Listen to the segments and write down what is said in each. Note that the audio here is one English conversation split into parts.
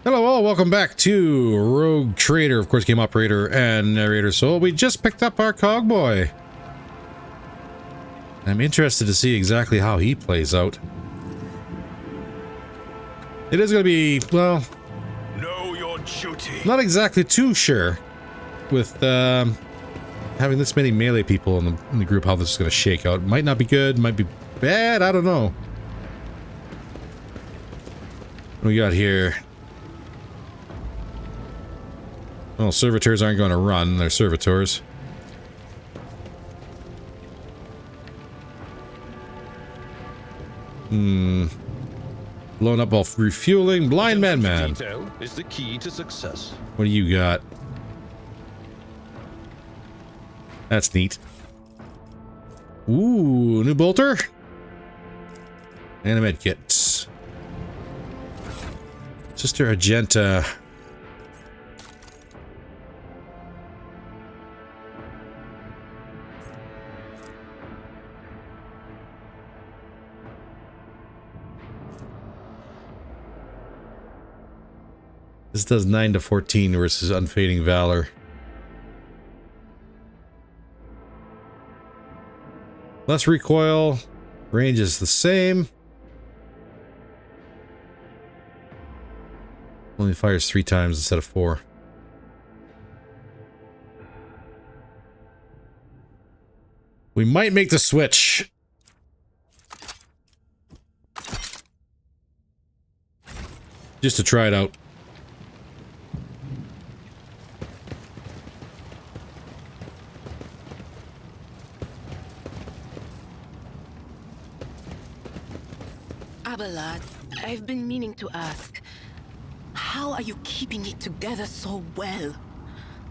Hello all, welcome back to Rogue Trader, of course, game operator and narrator. So we just picked up our cogboy. I'm interested to see exactly how he plays out. It is going to be, well, know your duty. Not exactly too sure with having this many melee people in the group how this is going to shake out. Might not be good, might be bad, I don't know. What we got here? Well, servitors aren't going to run, they're servitors. Blown up while refueling. Blind man. Detail is the key to success. What do you got? That's neat. Ooh, new bolter. And a med kit. Sister Argenta. This does 9 to 14 versus Unfading Valor. Less recoil. Range is the same. Only fires 3 times instead of 4. We might make the switch. Just to try it out. Abelard, I've been meaning to ask, how are you keeping it together so well?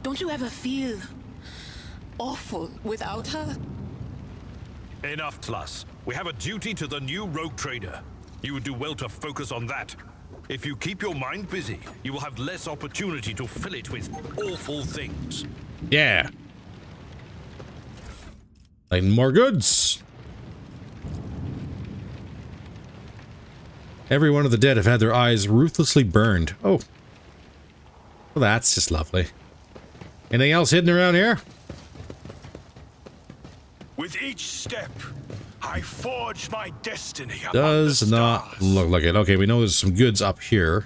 Don't you ever feel awful without her? Enough, Tlas. We have a duty to the new rogue trader. You would do well to focus on that. If you keep your mind busy, you will have less opportunity to fill it with awful things. Yeah. Like more goods. Every one of the dead have had their eyes ruthlessly burned. Oh. Well, that's just lovely. Anything else hidden around here? With each step, I forge my destiny. Does not look like it. Okay, we know there's some goods up here.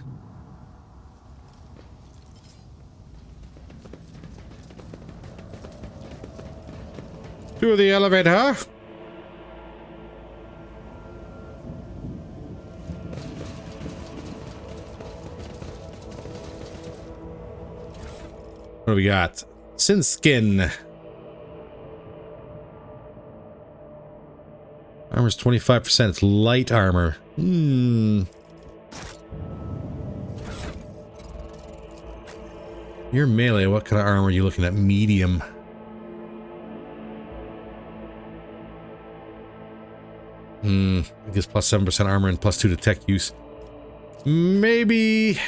To the elevator. What do we got? Sin skin. Armor's 25%. It's light armor. You're melee. What kind of armor are you looking at? Medium. I guess plus 7% armor and plus 2 to tech use. Maybe.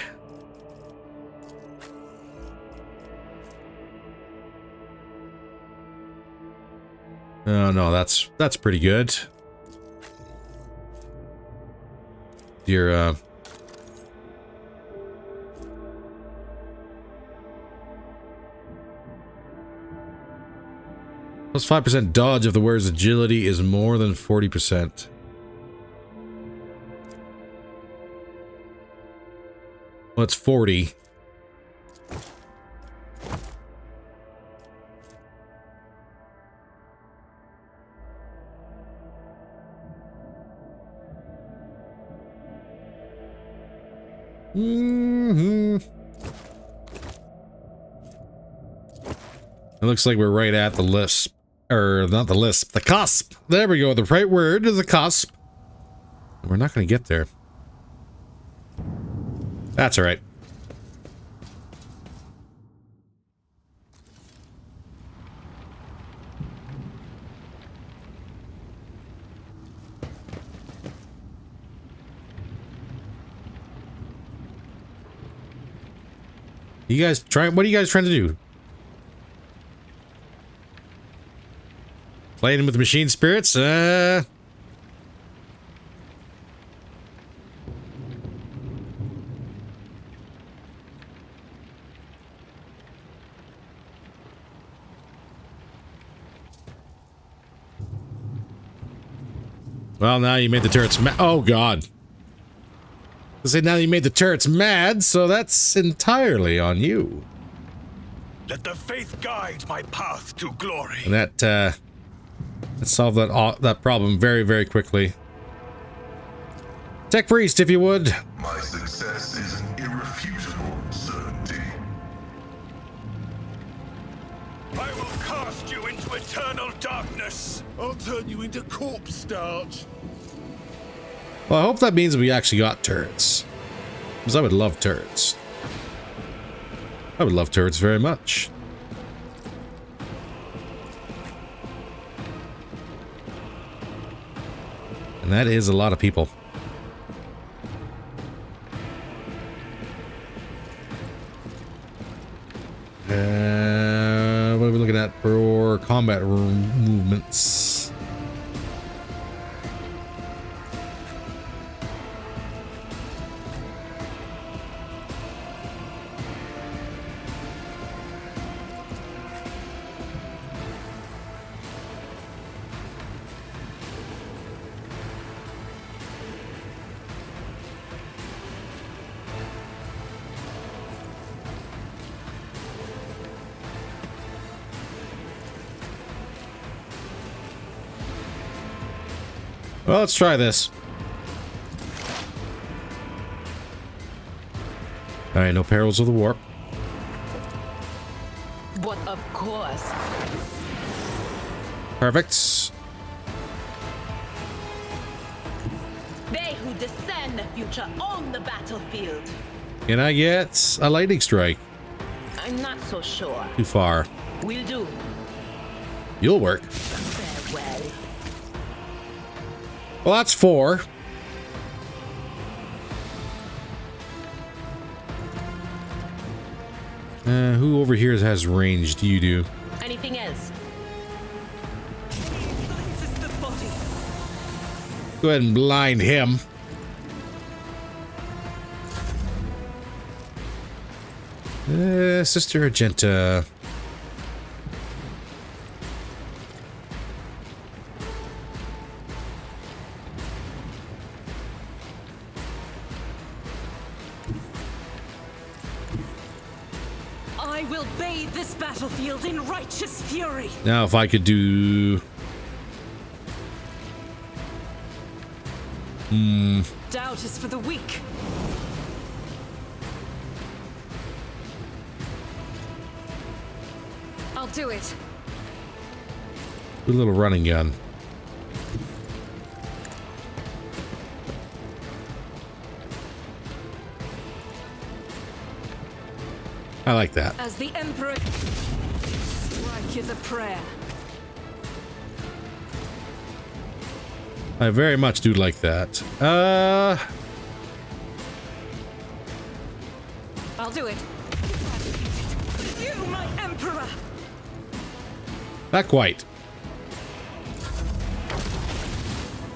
Oh no, that's pretty good. Your plus 5% dodge if the wearer's agility is more than 40%. Well, it's 40. It looks like we're right at the lisp. Or, not the lisp, the cusp. There we go, the right word is the cusp. We're not going to get there. That's alright. You guys what are you guys trying to do? Playing with machine spirits? Well, now you made the turrets mad. Oh, God. I say now you made the turrets mad, so that's entirely on you. Let the faith guide my path to glory. And that solved that problem very, very quickly. Tech Priest, if you would. My success is an irrefutable certainty. I will cast you into eternal darkness. I'll turn you into corpse starch. Well, I hope that means we actually got turrets. Because I would love turrets. I would love turrets very much. And that is a lot of people. What are we looking at for combat movements? Well, let's try this. Alright, no perils of the warp. But of course. Perfect. They who discern the future own the battlefield. Can I get a lightning strike? I'm not so sure. Too far. Will do. You'll work. Farewell. Well, that's 4. Who over here has ranged? You do. Anything else? Go ahead and blind him. Sister Argenta. I will bathe this battlefield in righteous fury. Now, if I could do... Doubt is for the weak. I'll do it. a little running gun. I like that. As the Emperor strike a prayer. I very much do like that. I'll do it. You, my Emperor! Not quite.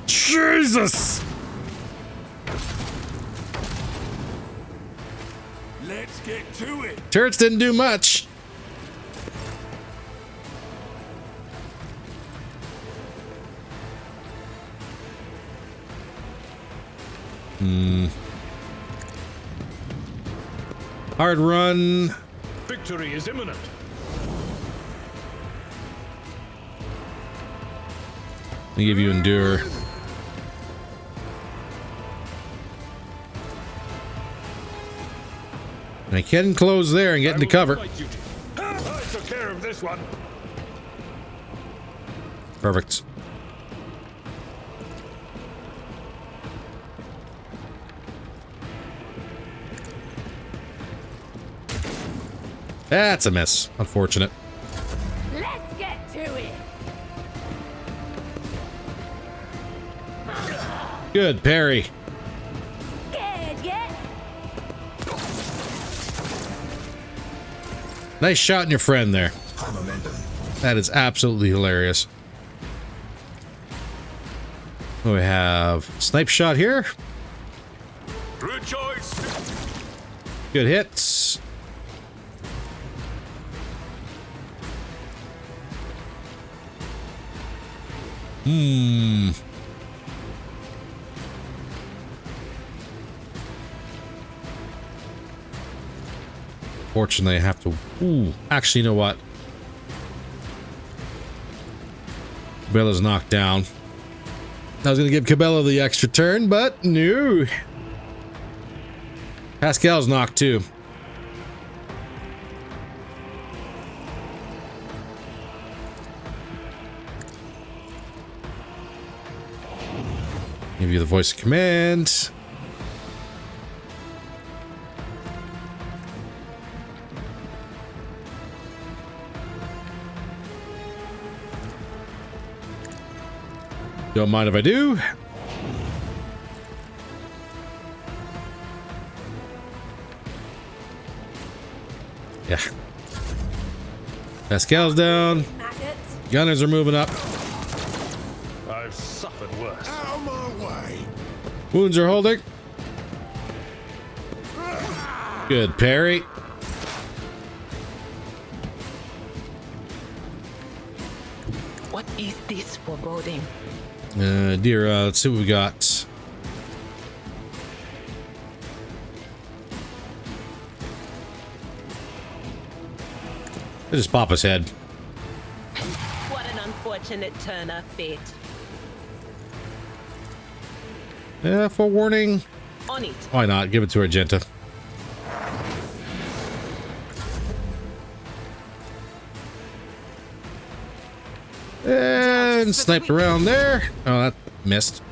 Jesus! Let's get to it. Turrets didn't do much. Hard run. Victory is imminent. I'll give you endure. And I can close there and get into cover. I took care of this one. Perfect. That's a miss. Unfortunate. Let's get to it. Good parry. Scared yet? Nice shot in your friend there. That is absolutely hilarious. We have snipe shot here. Rejoice. Good hits. Fortunately, I have to... Ooh, actually, you know what? Cabella's knocked down. I was going to give Cabela the extra turn, but no. Pascal's knocked too. Give you the voice of command. Don't mind if I do. Yeah. Pascal's down. Gunners are moving up. I've suffered worse. Out of my way. Wounds are holding. Good parry. What is this foreboding? Dear, let's see what we got. Let's just pop his head. What an unfortunate turn of fate. Forewarning. On it. Why not? Give it to Argenta. And sniped around there. Oh, that missed.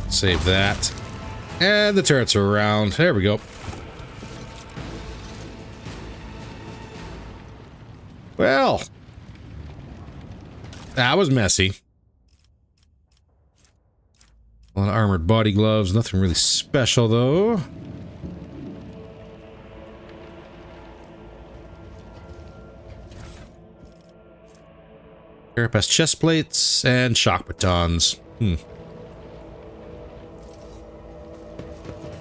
Save that. And the turrets are around. There we go. Well, that was messy. A lot of armored body gloves. Nothing really special, though. Carapace chest plates and shock batons.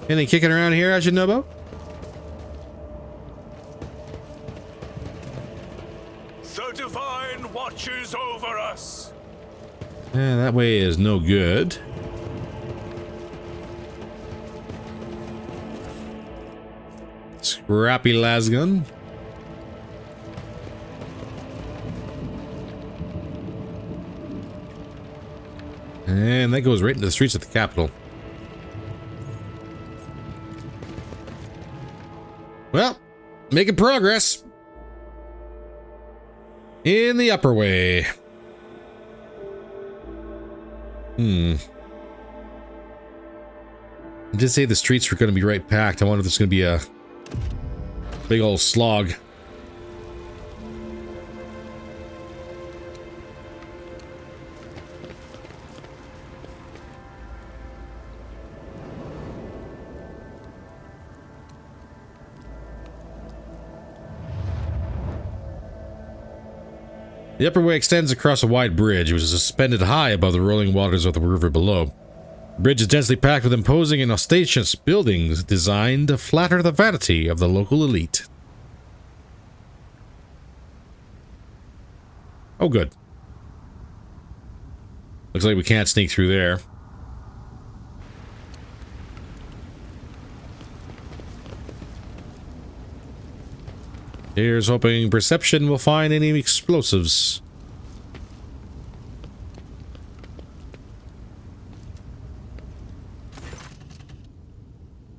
Anything kicking around here I should know about? The divine watches over us. Yeah, that way is no good. Scrappy lasgun. And that goes right into the streets of the capital. Well, making progress. In the upper way. I did say the streets were going to be right packed. I wonder if there's going to be a big old slog. The upper way extends across a wide bridge, which is suspended high above the rolling waters of the river below. The bridge is densely packed with imposing and ostentatious buildings designed to flatter the vanity of the local elite. Oh, good. Looks like we can't sneak through there. Here's hoping perception will find any explosives.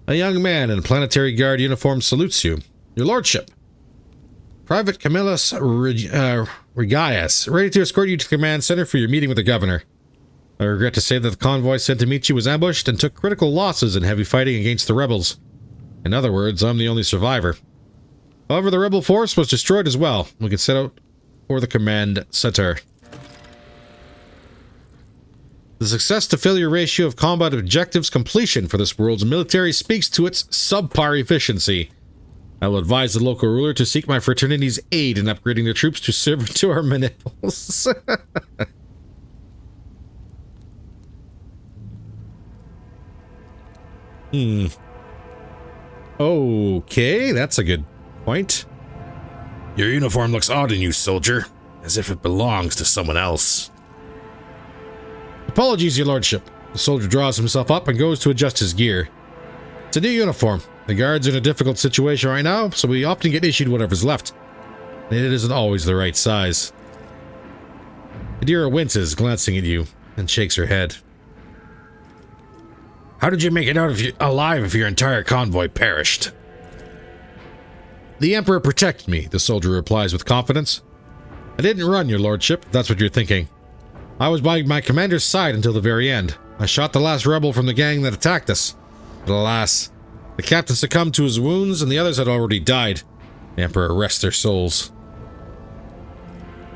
A young man in a planetary guard uniform salutes you. Your lordship. Private Camillus Regias, ready to escort you to the command center for your meeting with the governor. I regret to say that the convoy sent to meet you was ambushed and took critical losses in heavy fighting against the rebels. In other words, I'm the only survivor. However, the rebel force was destroyed as well. We can set out for the command center. The success to failure ratio of combat objectives completion for this world's military speaks to its subpar efficiency. I will advise the local ruler to seek my fraternity's aid in upgrading the troops to serve to our maniples. Okay, that's a good point. Your uniform looks odd on you, soldier. as if it belongs to someone else. Apologies, your lordship. The soldier draws himself up and goes to adjust his gear. It's a new uniform. The guards are in a difficult situation right now, so we often get issued whatever's left. And it isn't always the right size. Adira winces, glancing at you, and shakes her head. How did you make it out alive if your entire convoy perished? The Emperor protected me, the soldier replies with confidence. I didn't run, your lordship, if that's what you're thinking. I was by my commander's side until the very end. I shot the last rebel from the gang that attacked us. But alas, the captain succumbed to his wounds and the others had already died. The Emperor rests their souls.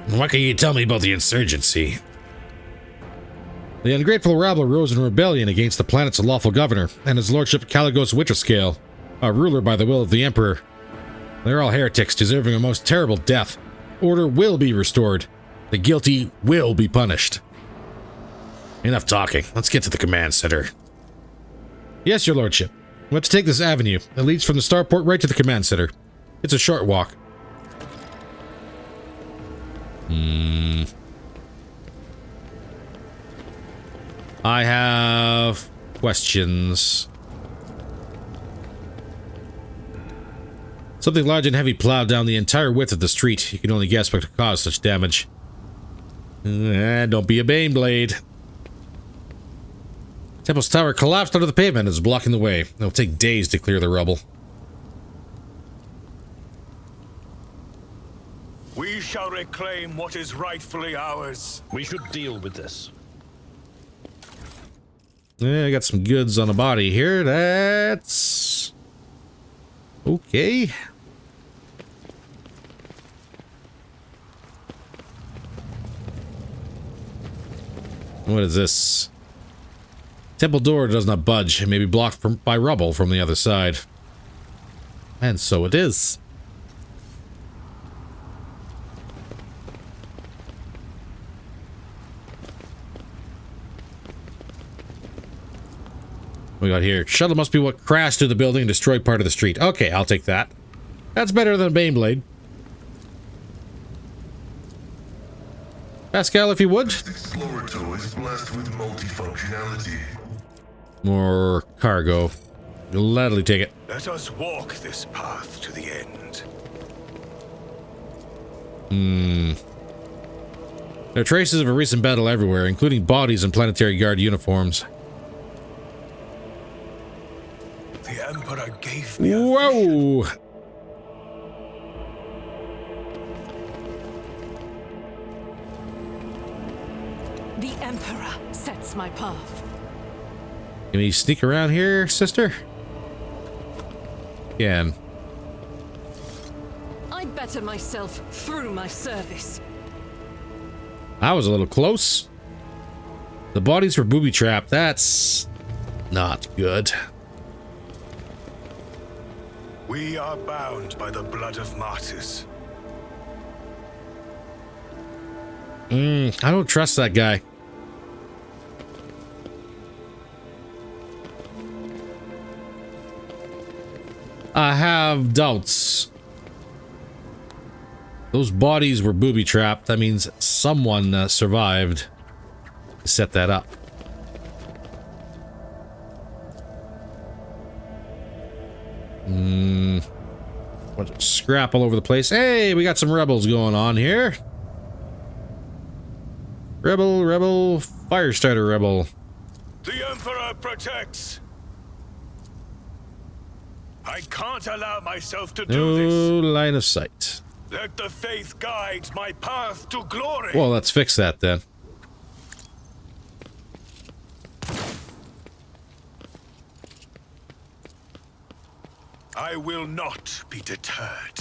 What can you tell me about the insurgency? The ungrateful rabble rose in rebellion against the planet's lawful governor and his lordship Caligos Winterscale, a ruler by the will of the Emperor. They're all heretics deserving a most terrible death. Order will be restored. The guilty will be punished. Enough talking. Let's get to the command center. Yes, your lordship. We have to take this avenue. It leads from the starport right to the command center. It's a short walk. I have questions. Something large and heavy plowed down the entire width of the street. You can only guess what could cause such damage. Don't be a Baneblade. Temple's tower collapsed under the pavement and is blocking the way. It'll take days to clear the rubble. We shall reclaim what is rightfully ours. We should deal with this. Yeah, I got some goods on the body here. That's okay. What is this? Temple door does not budge. It may be blocked by rubble from the other side. And so it is. We got here. Shuttle must be what crashed through the building and destroyed part of the street. Okay, I'll take that. That's better than a Baneblade. Pascal, if you would. Explorator is blessed with multifunctionality. More cargo. You'll gladly take it. Let us walk this path to the end. There are traces of a recent battle everywhere, including bodies in planetary guard uniforms. The Emperor gave me a Whoa! The Emperor sets my path. Can we sneak around here, sister? Can. I better myself through my service. I was a little close. The bodies were booby-trapped. That's not good. We are bound by the blood of martyrs. I don't trust that guy. I have doubts. Those bodies were booby-trapped. That means someone survived to set that up. Bunch of scrap all over the place. Hey, we got some rebels going on here. Rebel, Firestarter rebel. The Emperor protects. I can't allow myself to do this. No line of sight. Let the faith guide my path to glory. Well, let's fix that then. I will not be deterred.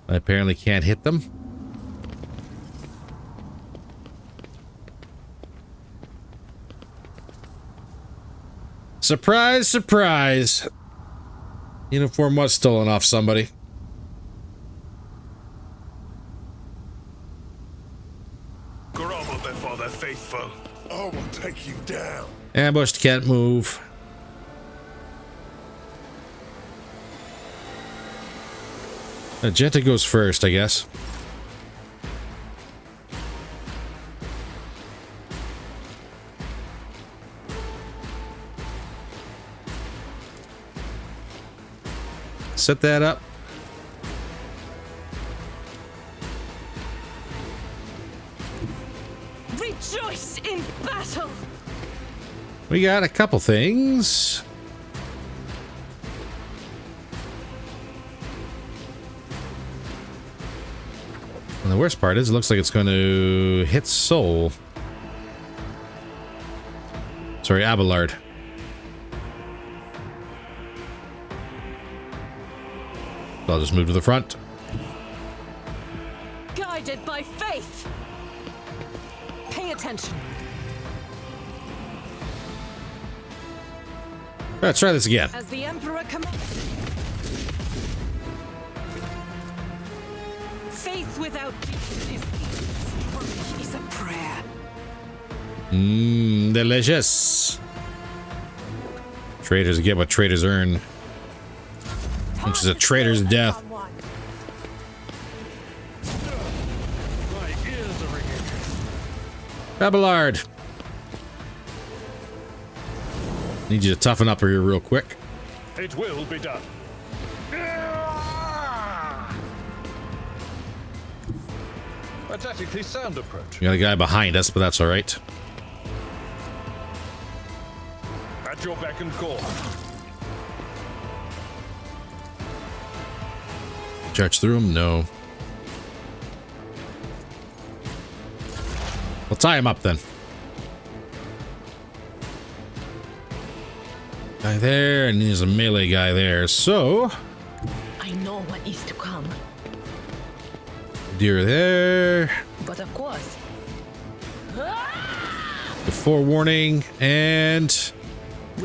I apparently can't hit them. Surprise, surprise. Uniform was stolen off somebody. Grovel before the faithful. I will take you down. Ambushed, can't move. Magenta goes first, I guess. Set that up. Rejoice in battle. We got a couple things. And the worst part is it looks like it's going to hit Soul. Sorry, Abelard. So I'll just move to the front. Guided by faith. Pay attention. Let's try this again. As the Emperor commands. Faith without is a prayer. Delicious. Traitors get what traitors earn. Which is a traitor's death. Abelard. Need you to toughen up here real quick. It will be done. A tactically sound approach. We got a guy behind us, but that's all right. At your beck and call. Charge through him? No. We'll tie him up then. Guy there, and there's a melee guy there. So, I know what is to come. deer there. But of course. The forewarning and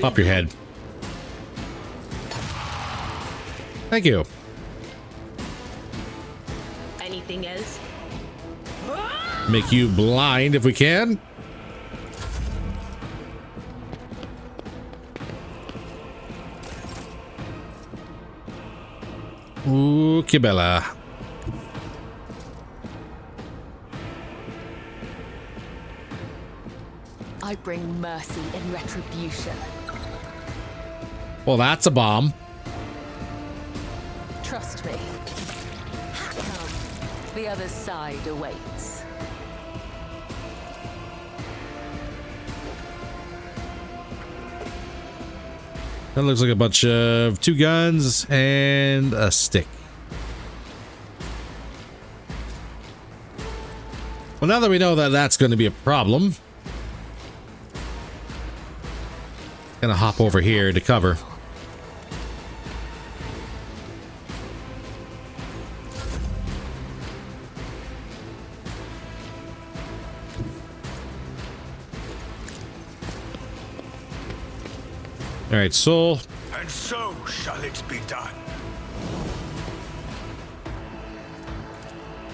pop your head. Thank you. Anything else? Make you blind if we can. Ooh, Kibela. I bring mercy in retribution. Well, that's a bomb. Trust me. Come. The other side awaits. That looks like a bunch of 2 guns and a stick. Well, now that we know that that's going to be a problem, gonna hop over here to cover. All right, Soul. And so shall it be done.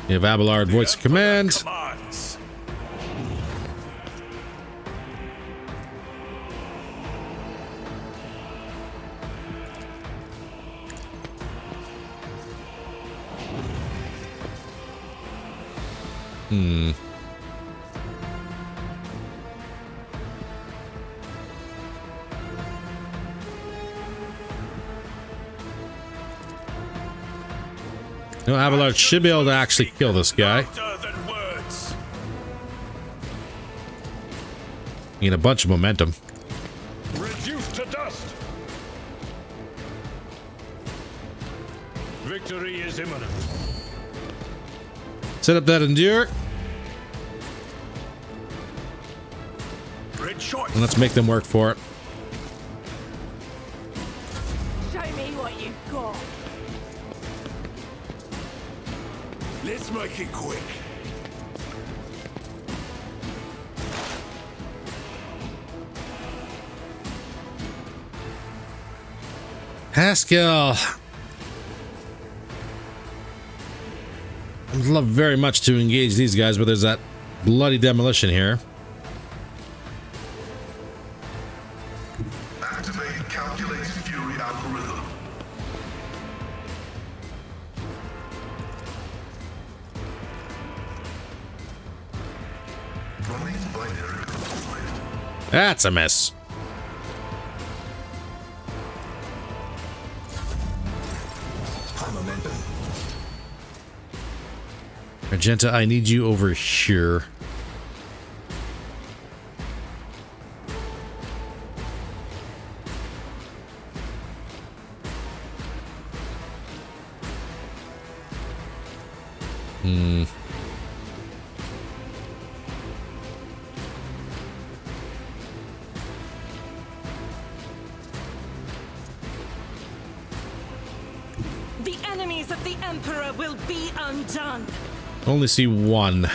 You have Abelard voice of command. Commands. No, Abelard should be able to actually kill this guy. Louder than words. Gain a bunch of momentum. Reduced to dust. Victory is imminent. Set up that endure. Rejoice. And let's make them work for it. Show me what you've got. Let's make it quick. Haskell. I'd love very much to engage these guys, but there's that bloody demolition here. Activate calculated fury algorithm. That's a mess. Argenta, I need you over here. The enemies of the Emperor will be undone. Only see one.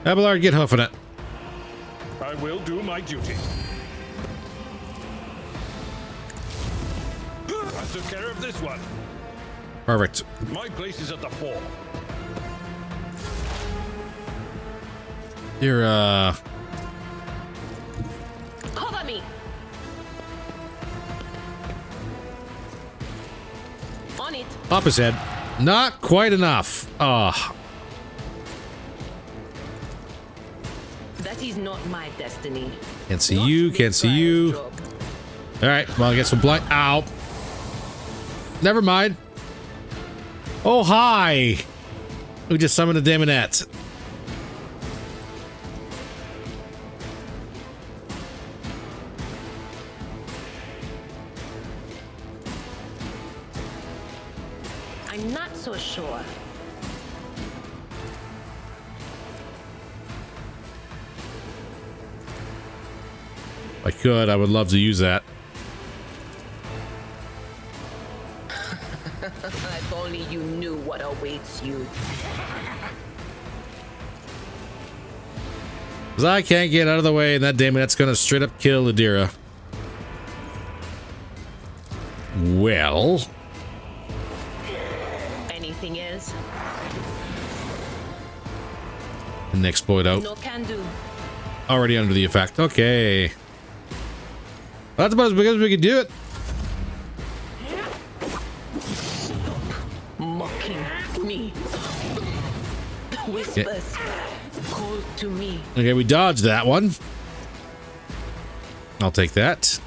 Abelard, get hoofing it. I will do my duty. I took care of this one. Perfect. My place is at the fore. You're, Cover me. On it. pop his head. Not quite enough. Ah. That is not my destiny. Can't see Not you, this can't see bride's you. job. Alright, well, I guess we'll blind. Ow. Never mind. Oh, hi. We just summoned a Daemonette. I'm not so sure. If I could, I would love to use that. If only you knew what awaits you. Because I can't get out of the way, and that Daemonette's gonna straight up kill Adira. Well. Anything else? An exploit out. No can do. Already under the effect. Okay. That's about as big as we can do it. Mocking me. Whispers. Call to me. Okay, we dodged that one. I'll take that.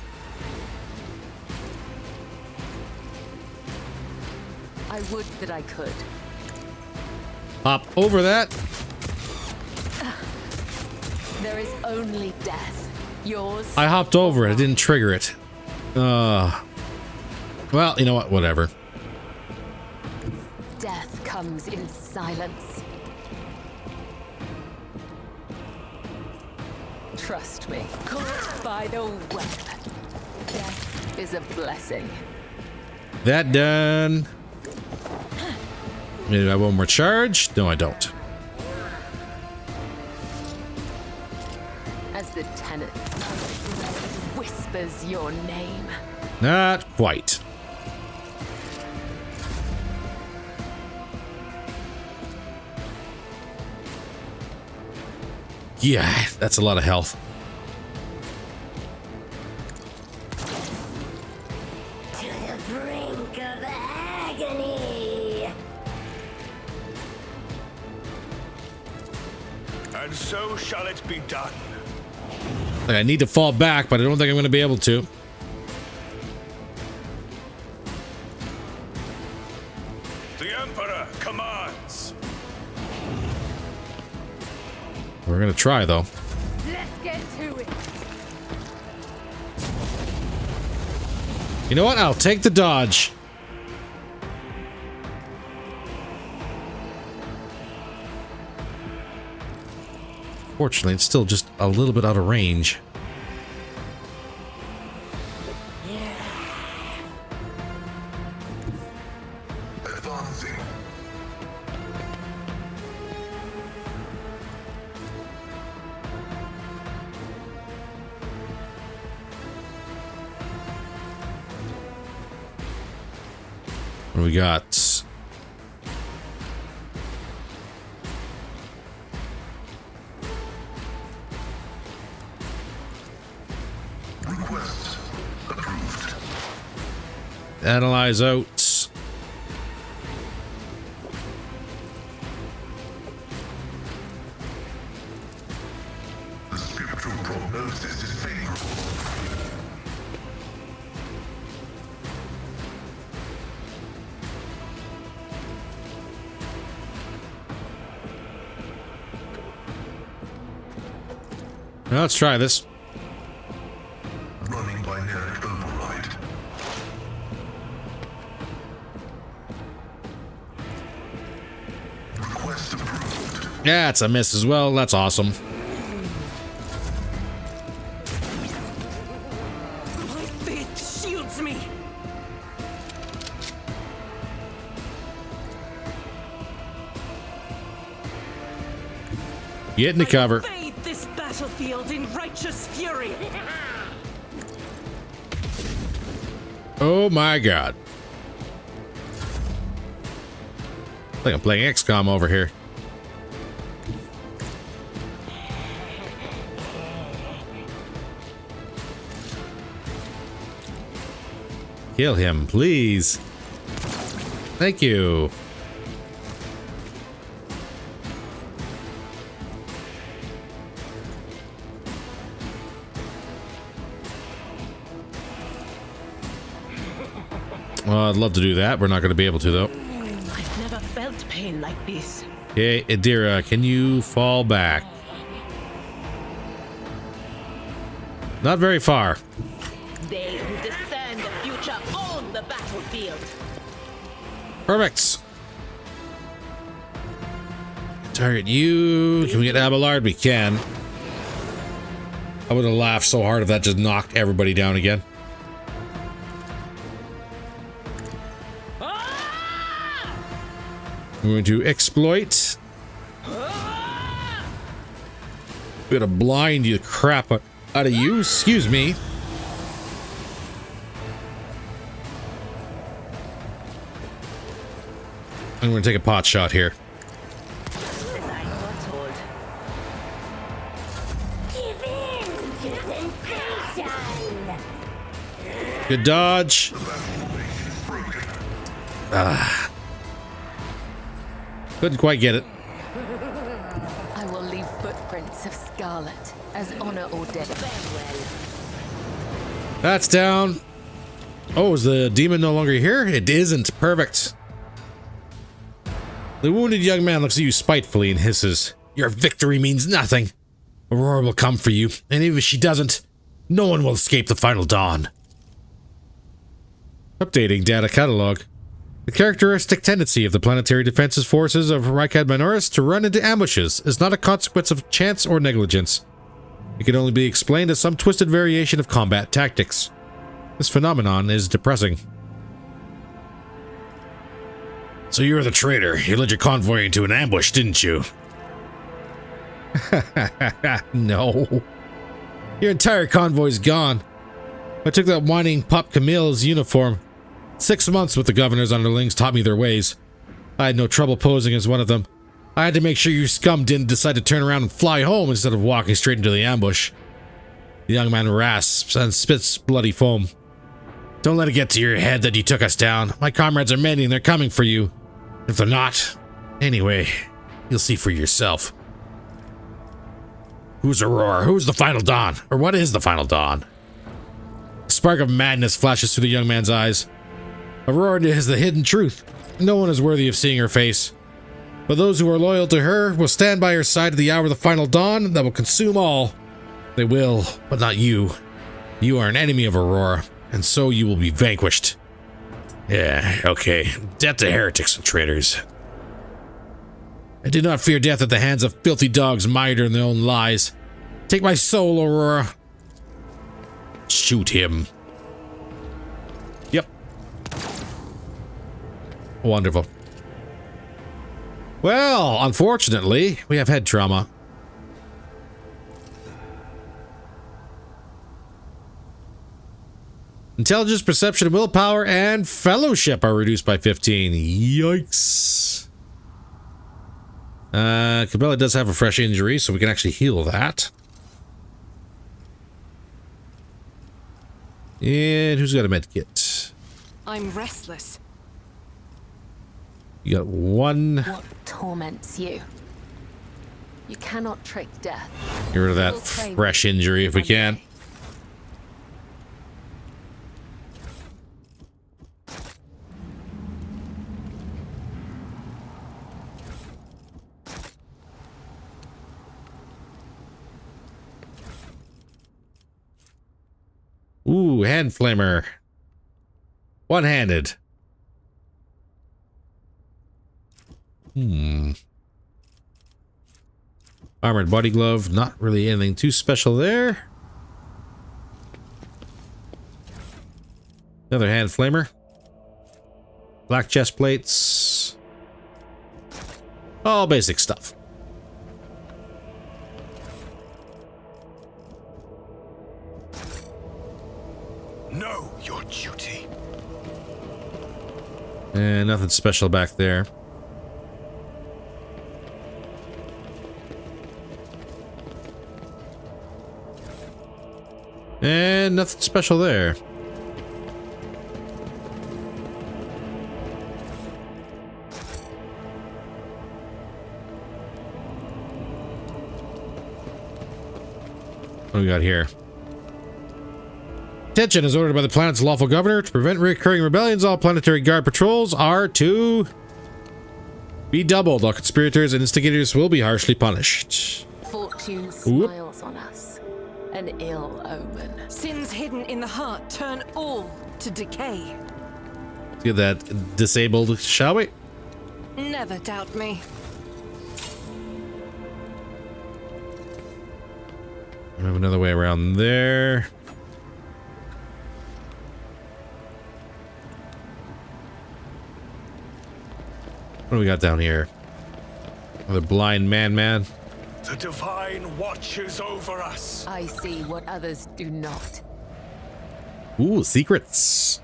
I would that I could. Hop over that. There is only death. Yours. I hopped over it. I didn't trigger it. Well, you know what? Whatever. Death comes in silence. Trust me. Caught by the web. Death is a blessing. That done. Maybe I have one more charge. No, I don't. As the tenant whispers your name. Not quite. Yeah, that's a lot of health. To the brink of agony. And so shall it be done. Like, I need to fall back, but I don't think I'm going to be able to. The Emperor commands. We're going to try, though. Let's get to it. You know what? I'll take the dodge. Fortunately, it's still just a little bit out of range. Advancing. What do we got? Request approved. Analyze out. The spiritual prognosis is favorable. Well, let's try this. Running binaric override. Request approved. Yeah, it's a miss as well. That's awesome. My faith shields me. Get in the cover. Invade this battlefield in righteous fury. Oh my god. I think I'm playing XCOM over here. Kill him, please. Thank you. Well, I'd love to do that. We're not going to be able to, though. I've never felt pain like this. Okay, Adira, can you fall back? Not very far. They who discern the future own the battlefield. Perfect. Target you. Can we get Abelard? We can. I would have laughed so hard if that just knocked everybody down again. We're going to exploit. We're gonna blind you crap out of you. Excuse me. I'm going to take a pot shot here. Give in to sensation. Good dodge. Couldn't quite get it. I will leave footprints of scarlet as honor or death. Farewell. That's down. Oh, is the demon no longer here? It isn't. Perfect. The wounded young man looks at you spitefully and hisses, "Your victory means nothing. Aurora will come for you, and even if she doesn't, no one will escape the final dawn." Updating data catalog. The characteristic tendency of the planetary defenses forces of Rykad Minoris to run into ambushes is not a consequence of chance or negligence. It can only be explained as some twisted variation of combat tactics. This phenomenon is depressing. So you were the traitor. You led your convoy into an ambush, didn't you? No. Your entire convoy's gone. I took that whining pup Camille's uniform. 6 months with the governor's underlings taught me their ways. I had no trouble posing as one of them. I had to make sure you scum didn't decide to turn around and fly home instead of walking straight into the ambush. The young man rasps and spits bloody foam. Don't let it get to your head that you took us down. My comrades are many and they're coming for you. If they're not, anyway, you'll see for yourself. Who's Aurora? Who's the final dawn? Or what is the final dawn? A spark of madness flashes through the young man's eyes. Aurora is the hidden truth. No one is worthy of seeing her face. But those who are loyal to her will stand by her side at the hour of the final dawn that will consume all. They will, but not you. You are an enemy of Aurora, and so you will be vanquished. Yeah, okay. Death to heretics and traitors. I do not fear death at the hands of filthy dogs mired in their own lies. Take my soul, Aurora. Shoot him. Yep. Wonderful. Well, unfortunately, we have head trauma. Intelligence, perception, willpower, and fellowship are reduced by 15. Yikes. Cabela does have a fresh injury, so we can actually heal that. And who's got a med kit? I'm restless. You got one. What torments you? You cannot trick death. Get rid of that We'll claim fresh injury if we one can. day. Ooh, hand flamer. One-handed. Armored body glove. Not really anything too special there. Another hand flamer. Black chest plates. All basic stuff. Know your duty. And nothing special back there. And nothing special there. What do we got here? Attention is ordered by the planet's lawful governor to prevent recurring rebellions. All planetary guard patrols are to be doubled. All conspirators and instigators will be harshly punished. Fortune smiles on us. An ill omen. Sins hidden in the heart turn all to decay. Let's get that disabled, shall we? Never doubt me. We have another way around there. What do we got down here? Another blind man. The divine watches over us. I see what others do not. Ooh, secrets.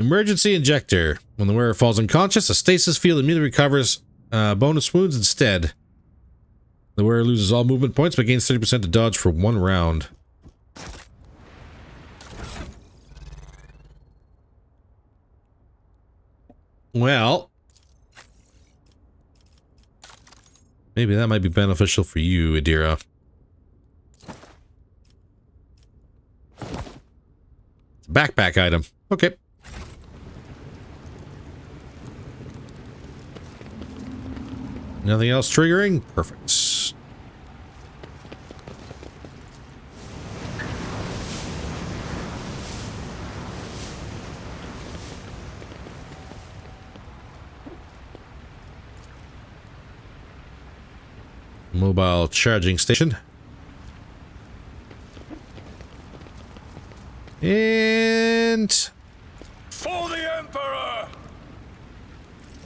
Emergency injector. When the wearer falls unconscious, a stasis field immediately recovers bonus wounds instead. The wearer loses all movement points but gains 30% to dodge for 1 round. Well, maybe that might be beneficial for you, Adira. It's a backpack item. Okay. Nothing else triggering? Perfect. Mobile charging station. And For the Emperor!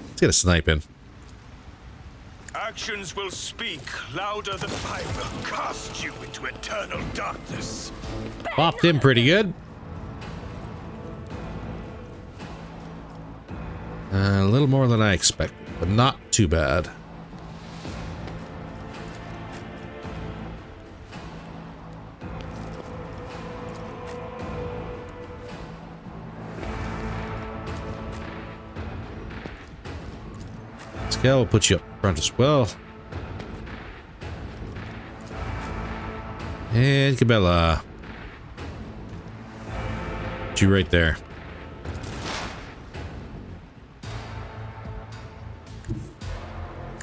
let's get a snipe in. Actions will speak louder than I will cast you into eternal darkness. Popped in pretty good. A little more than I expected, but not too bad. Scale will put you up front as well. And Cabela. Put you right there.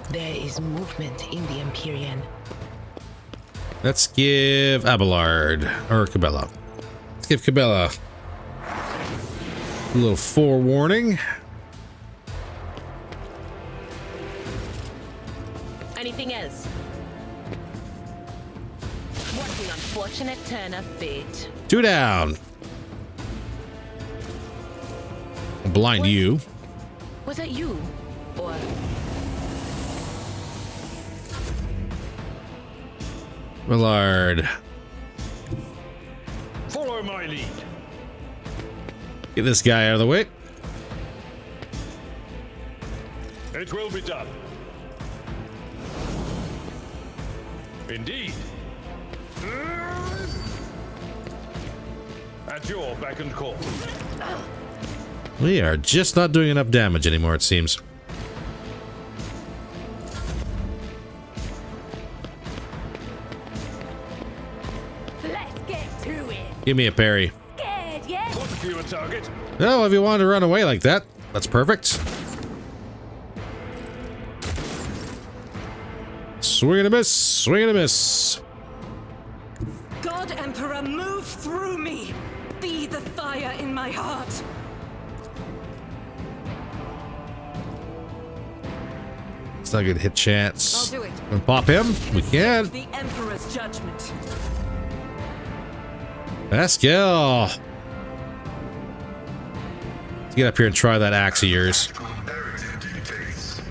There is movement in the Empyrean. Let's give Abelard or Cabela. Let's give Cabela a little forewarning. Anything else? What the unfortunate turn of fate. 2 down. Blind you. Was that you? Or Willard. Follow my lead. Get this guy out of the way. It will be done. Indeed. At your beck and call. We are just not doing enough damage anymore, it seems. Let's get to it. Give me a parry. Scared, yeah? Put you a target. Oh, if you wanted to run away like that, that's perfect. Swing and a miss, swing and a miss. God Emperor, move through me. Be the fire in my heart. It's not a good hit chance. I'll do it. Can we pop him? We can. The Emperor's judgment. Pascal. Let's get up here and try that axe of yours. Narrative dictates.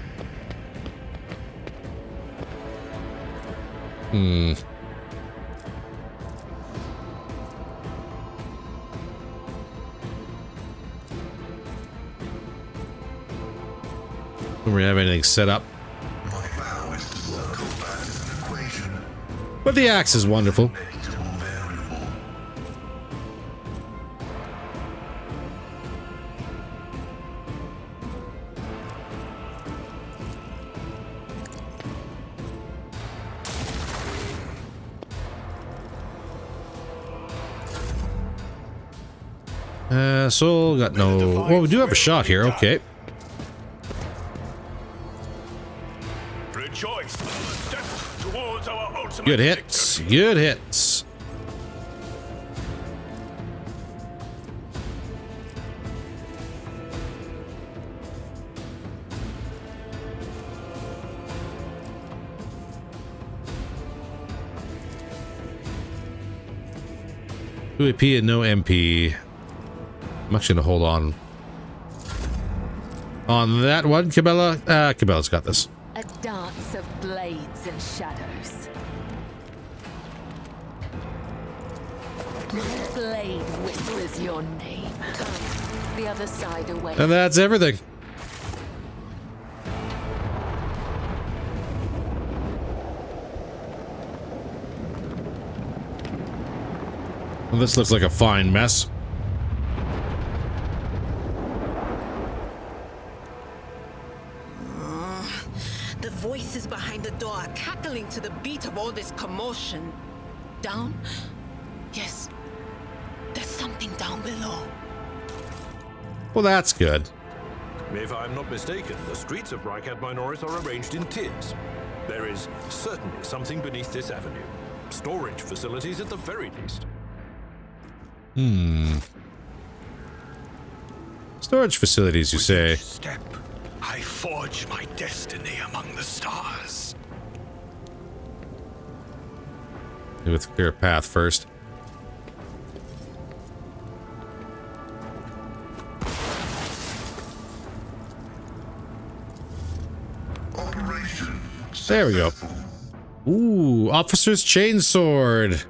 Don't really have anything set up. My vow is to love combat as an equation. But the axe is wonderful. Negligible variable. So got no. Well, we do have a shot here. Okay. Rejoice! Step towards our ultimate Good hits. Good hits. Two AP and no MP. I'm actually gonna hold on that one, Cabela. Cabela's got this. A dance of blades and shadows. My blade whispers your name. Turn the other side away. And that's everything. Well, this looks like a fine mess. The voices behind the door are cackling to the beat of all this commotion. Down? Yes. There's something down below. Well, that's good. If I'm not mistaken, the streets of Rycat Minoris are arranged in tiers. There is certainly something beneath this avenue. Storage facilities at the very least. Storage facilities, you say? Each step, I forge my destiny among the stars. Let's clear a path first. Operation. There we go. successful. Ooh, Officer's Chainsword.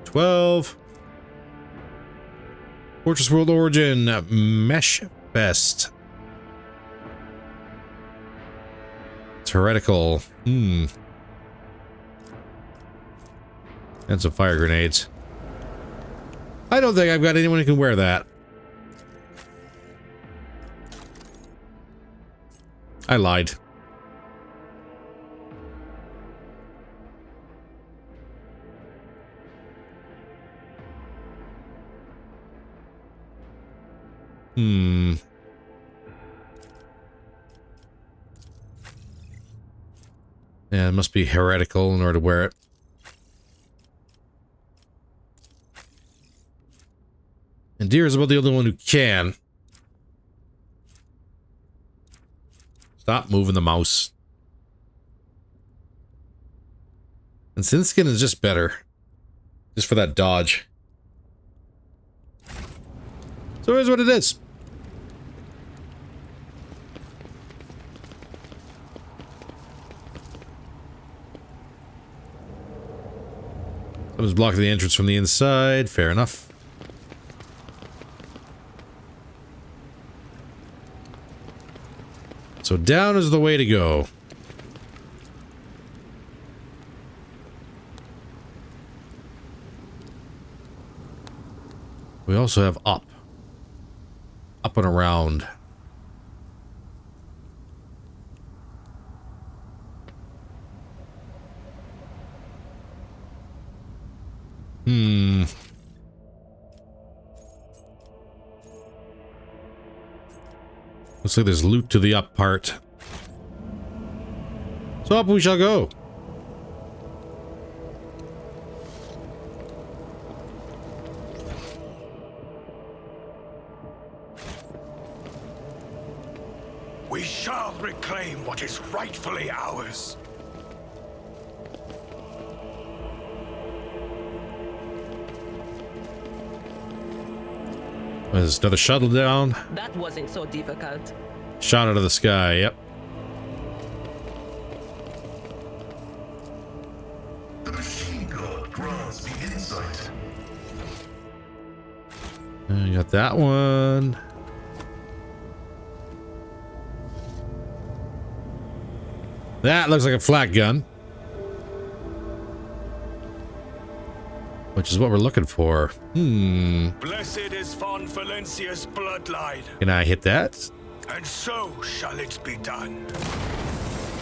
12. Fortress World Origin Mesh Vest. It's heretical. And some fire grenades. I don't think I've got anyone who can wear that. I lied. Yeah, it must be heretical in order to wear it. And Deer is about the only one who can. Stop moving the mouse. And Sinskin is just better. Just for that dodge. So here's what it is. Someone's blocking the entrance from the inside. Fair enough. So down is the way to go. We also have up. Up and around. Looks like there's loot to the up part. So up we shall go. We shall reclaim what is rightfully ours. There's another shuttle down. That wasn't so difficult. Shot out of the sky, yep. The machine god grants the insight. You got that one. That looks like a flat gun. Which is what we're looking for. Blessed is Von Valencia's bloodline, Can I hit that? and so shall it be done.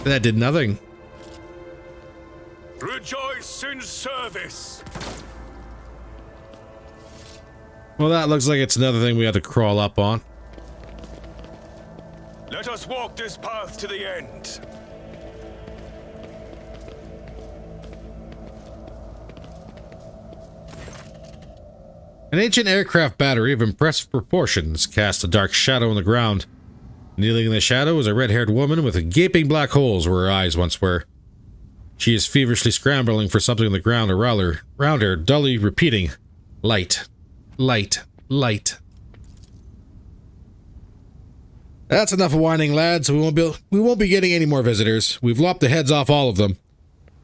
That did nothing. Rejoice in service. Well, that looks like it's another thing we have to crawl up on. Let us walk this path to the end. An ancient aircraft battery of impressive proportions cast a dark shadow on the ground. Kneeling in the shadow is a red-haired woman with gaping black holes where her eyes once were. She is feverishly scrambling for something on the ground around her, dully repeating, "Light, light, light." That's enough of whining, lads. We won't be getting any more visitors. We've lopped the heads off all of them.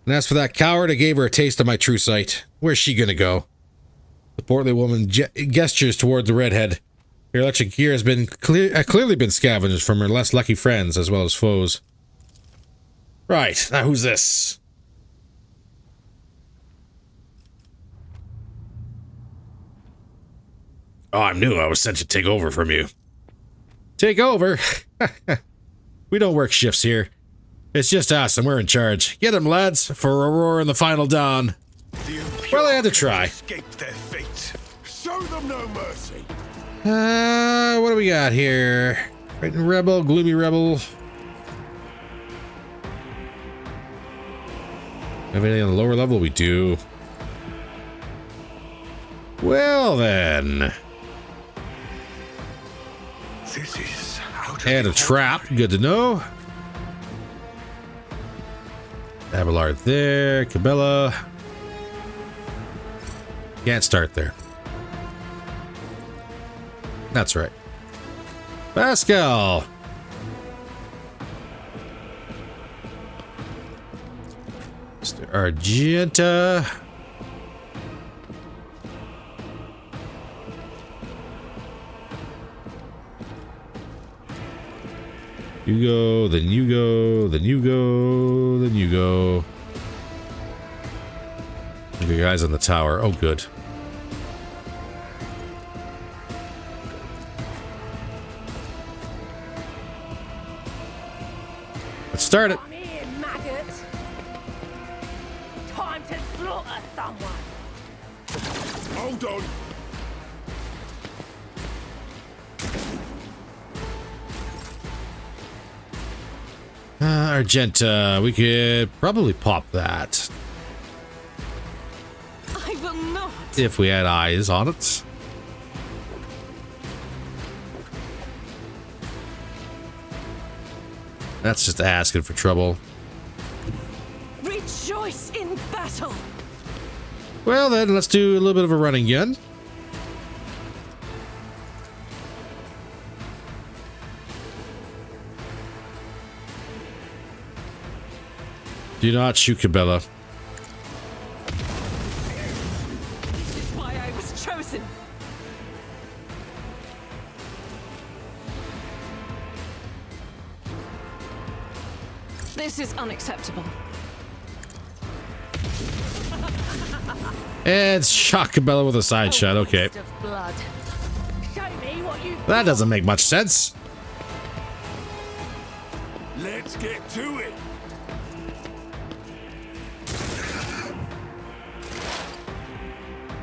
And as for that coward, I gave her a taste of my true sight. Where's she gonna go? The portly woman gestures toward the redhead. Her electric gear has been clearly been scavenged from her less lucky friends as well as foes. Right, now who's this? Oh, I knew I was sent to take over from you. Take over? We don't work shifts here. It's just us and we're in charge. Get them, lads, for Aurora and the final dawn. Well, I had to try. Escape their fate. Show them no mercy. What do we got here? Frightened Rebel, Gloomy Rebel. Have anything on the lower level? We do. Well then. This is out of And the a trap. Good to know. Abelard there. Cabela. Can't start there. That's right. Pascal. Mr. Argenta. You go, then you go, then you go, then you go. Look at guys on the tower. Oh, good. Let's start it. Come here, maggot. Time to slaughter someone. Hold on. Argenta, we could probably pop that I will not. if we had eyes on it. That's just asking for trouble. Rejoice in battle. Well then, let's do a little bit of a running gun. Do not shoot Cabela. This is why I was chosen. This is unacceptable. It's Shockabella with a side shot. Okay. Waste of blood. Show me what you That doesn't make much sense. Let's get to it.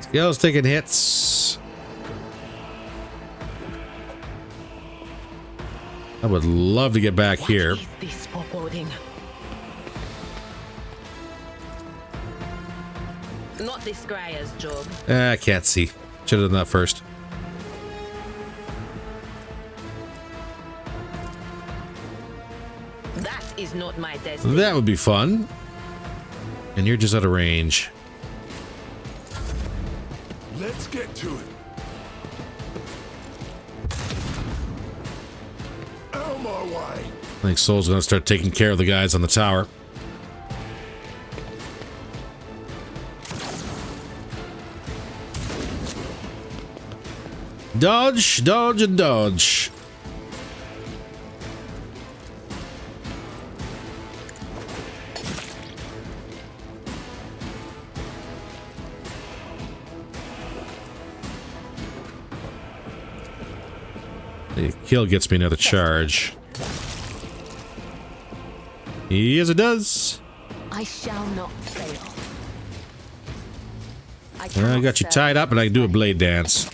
Skills taking hits. I would love to get back here. What is this foreboding? Not this Scryer's job. I can't see. Should have done that first. That is not my destiny. That would be fun. And you're just out of range. Let's get to it. Out my way. I think Soul's gonna start taking care of the guys on the tower. Dodge, dodge, and dodge. The kill gets me another charge. Yes, it does. I shall not fail. I got you tied up, and I can do a blade dance.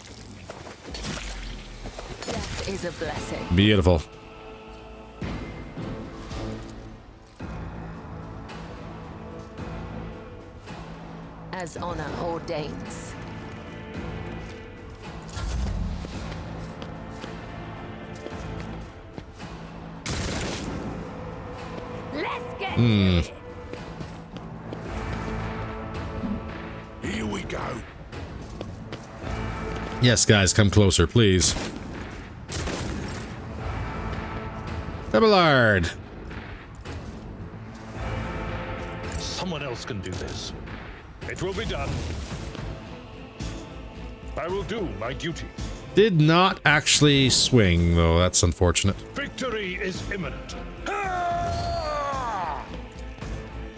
Death is a blessing. Beautiful. As honor ordains. let's get Here we go. Yes, guys, come closer, please. Abelard. Someone else can do this. It will be done. I will do my duty. Did not actually swing, though. That's unfortunate. Victory is imminent. Ah!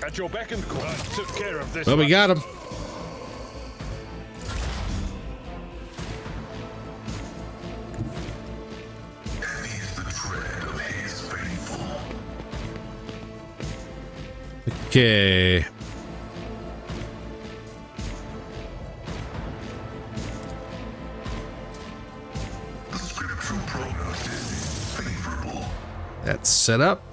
At your beck and call. I took care of this. Well, we got him. He's the tread of his faithful. Okay. The scriptural prognosis is favorable. That's set up.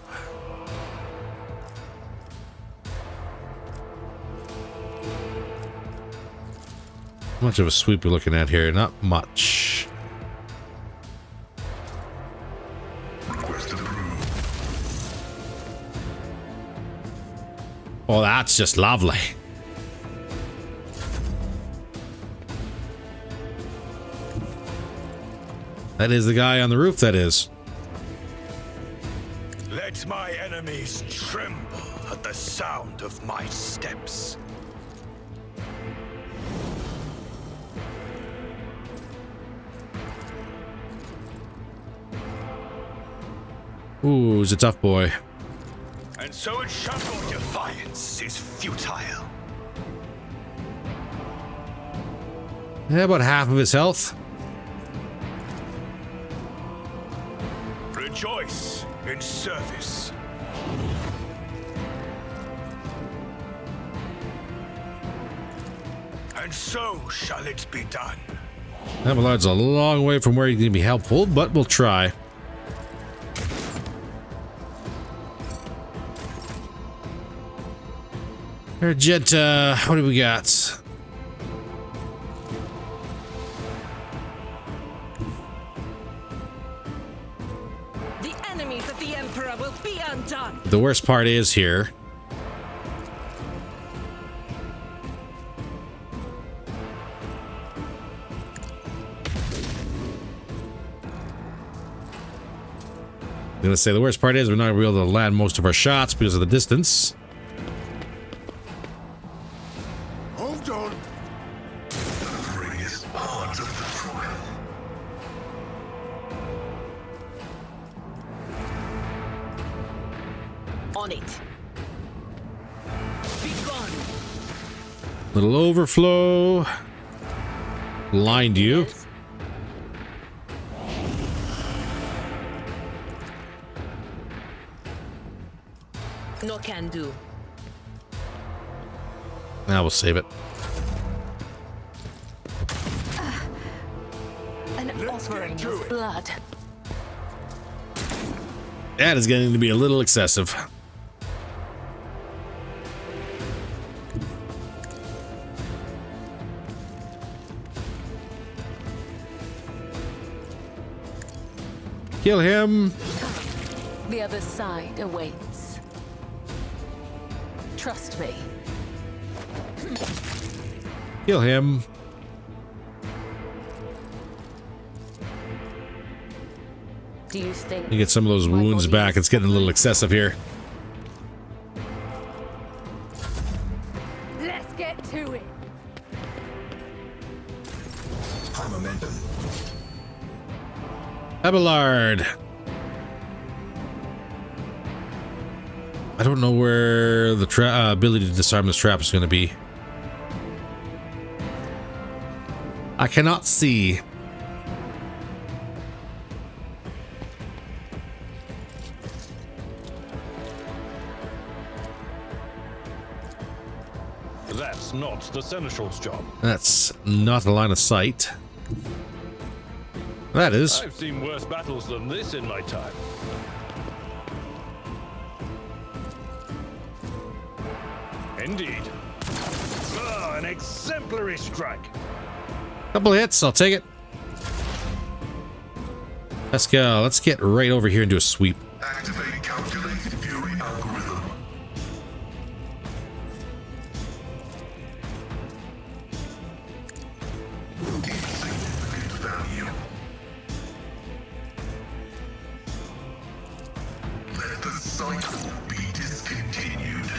How much of a sweep we're looking at here? Not much. Request approved. Oh, that's just lovely. That is the guy on the roof, that is. Let my enemies tremble at the sound of my steps. Ooh, he's a tough boy. And so it shall your defiance is futile. Yeah, about half of his health. Rejoice in service. And so shall it be done. Abelard's a long way from where he can be helpful, but we'll try. Argenta, what do we got? The enemies of the Emperor will be undone. The worst part is here. I'm gonna say the worst part is we're not gonna be able to land most of our shots because of the distance. Hold on. The greatest part of the trial. On it. Be gone. Little overflow. Blind you. No can do. Now we'll save it. An offering of blood. That is getting to be a little excessive. Kill him. The other side awaits. Trust me. Kill him. Do you think You get some of those my wounds body back. is It's getting a little excessive here. Let's get to it. High momentum. Abelard. I don't know where the ability to disarm this trap is going to be. I cannot see. That's not the Seneschal's job. That's not a line of sight. That is. I've seen worse battles than this in my time. Indeed. Ah, an exemplary strike. Couple hits, I'll take it. Let's go. Let's get right over here and do a sweep. Activate calculated fury algorithm. Insignificant value. Let the cycle be discontinued.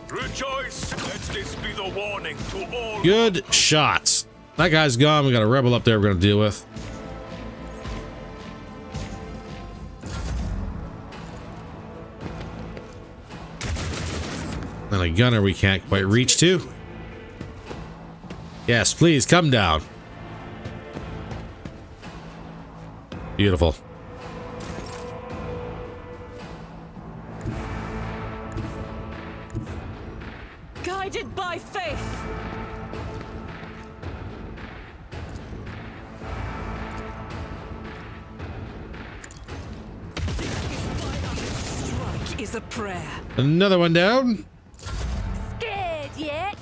Rejoice! Let this be the warning to all. Good shots. That guy's gone. We got a rebel up there we're going to deal with. And a gunner we can't quite reach to. Yes, please come down. Beautiful. Guided by faith. Strike is a prayer. Another one down. Scared yet?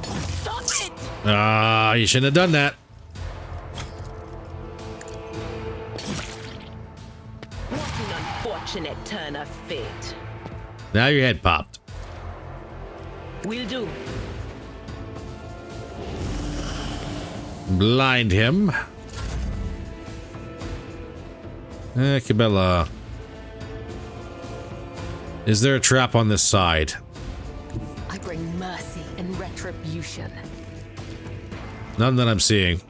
Stop it! Ah, you shouldn't have done that. What an unfortunate turn of fate. Now your head popped. Will do. Blind him. Cabela. Is there a trap on this side? I bring mercy and retribution. None that I'm seeing.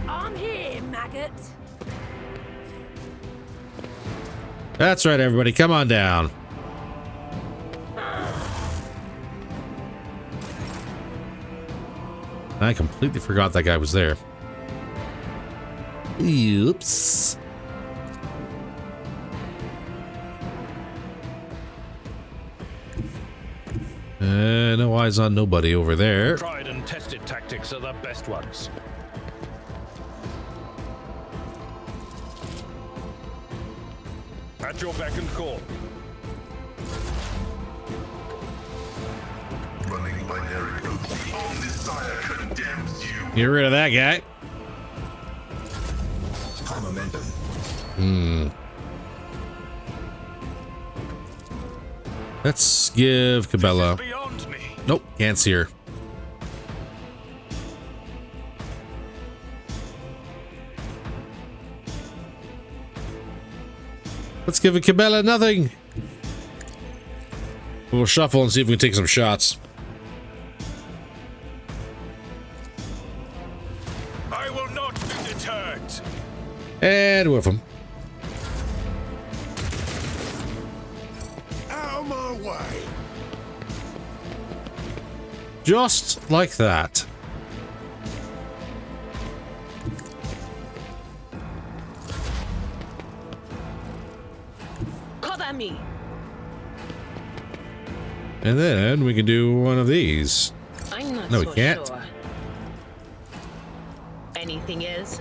I'm here, maggot. That's right, everybody. Come on down. I completely forgot that guy was there. Oops. No eyes on nobody over there. Tried and tested tactics are the best ones. At your beck and call. Running binary code. The Omnisire condemns you. Get rid of that guy. High momentum. Let's give Cabela. Beyond me. Nope, can't see her. Let's give a Cabela nothing. We'll shuffle and see if we can take some shots. I will not be deterred. And with him. Out of my way. Just like that. Cover me. And then we can do one of these. I'm not No, so we can't. sure. Anything is?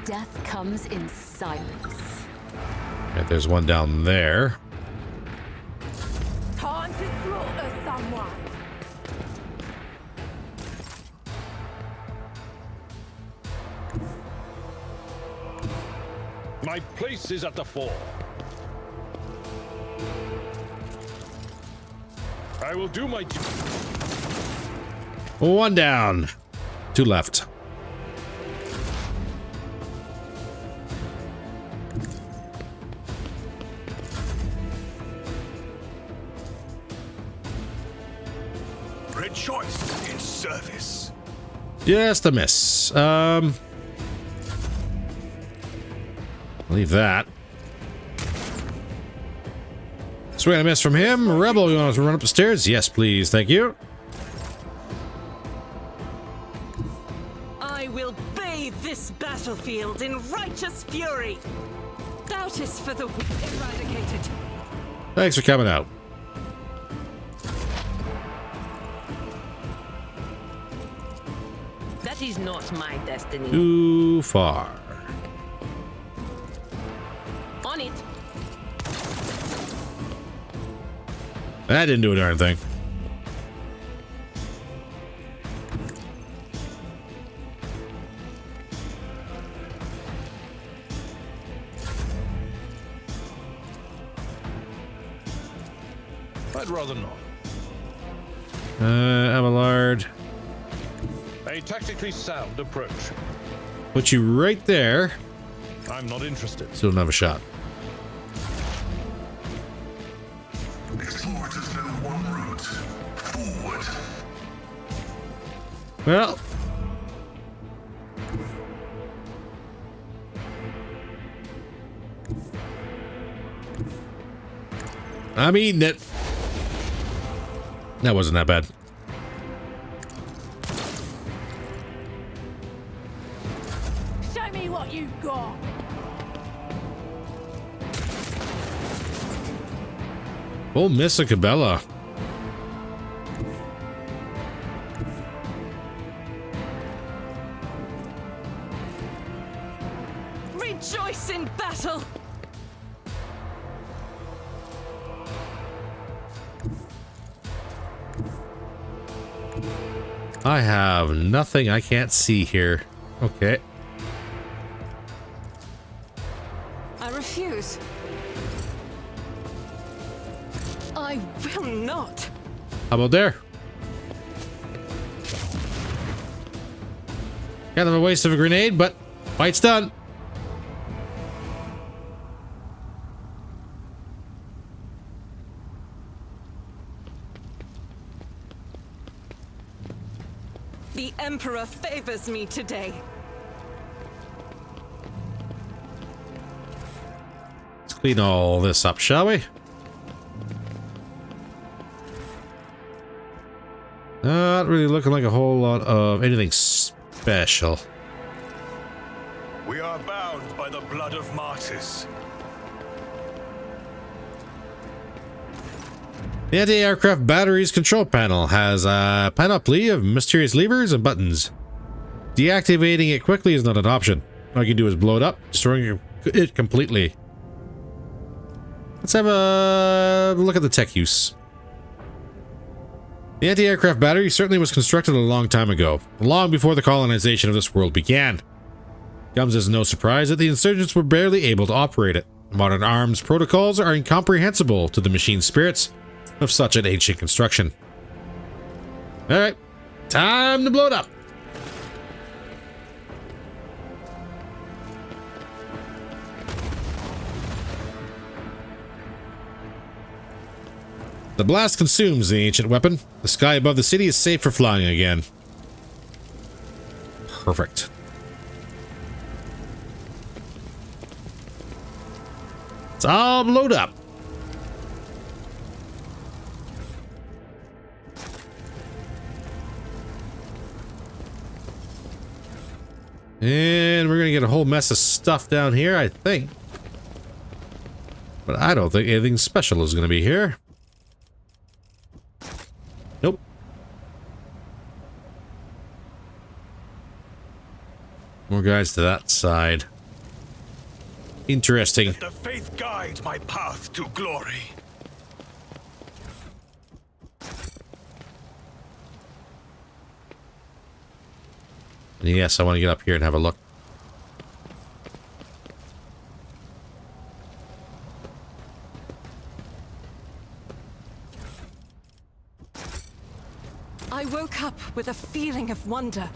Death comes in silence. And there's one down there. Time to slaughter someone. My place is at the fore. I will do my duty. One down. Two left. Rejoice in service. Just a miss. Leave that. Swing and a miss from him. Rebel, you want us to run up the stairs? Yes, please. Thank you. I will bathe this battlefield in righteous fury. Doubt is for the eradicated. Thanks for coming out. That is not my destiny. Too far. On it. That didn't do a darn thing. I'd rather not. Abelard. A tactically sound approach. Put you right there. I'm not interested. Still don't have a shot. Explorers know one route. Forward. Well. I'm eating it. That wasn't that bad. Show me what you got. Oh, Miss a Cabela. Rejoice in battle. I have nothing I can't see here. Okay. I refuse. I will not. How about there? Kind of a waste of a grenade, but fight's done. The Emperor favors me today. Let's clean all this up, shall we? Not really looking like a whole lot of anything special. We are bound by the blood of martyrs. The anti-aircraft batteries control panel has a panoply of mysterious levers and buttons. Deactivating it quickly is not an option. All you can do is blow it up, destroying it completely. Let's have a look at the tech use. The anti-aircraft battery certainly was constructed a long time ago, long before the colonization of this world began. Comes as no surprise that the insurgents were barely able to operate it. Modern arms protocols are incomprehensible to the machine spirits of such an ancient construction. Alright, time to blow it up. The blast consumes the ancient weapon. The sky above the city is safe for flying again. Perfect. It's all load up. And we're gonna get a whole mess of stuff down here, I think. But I don't think anything special is gonna be here. Nope. More guys to that side. Interesting. Let the faith guide my path to glory. Yes, I want to get up here and have a look. I woke up with a feeling of wonder,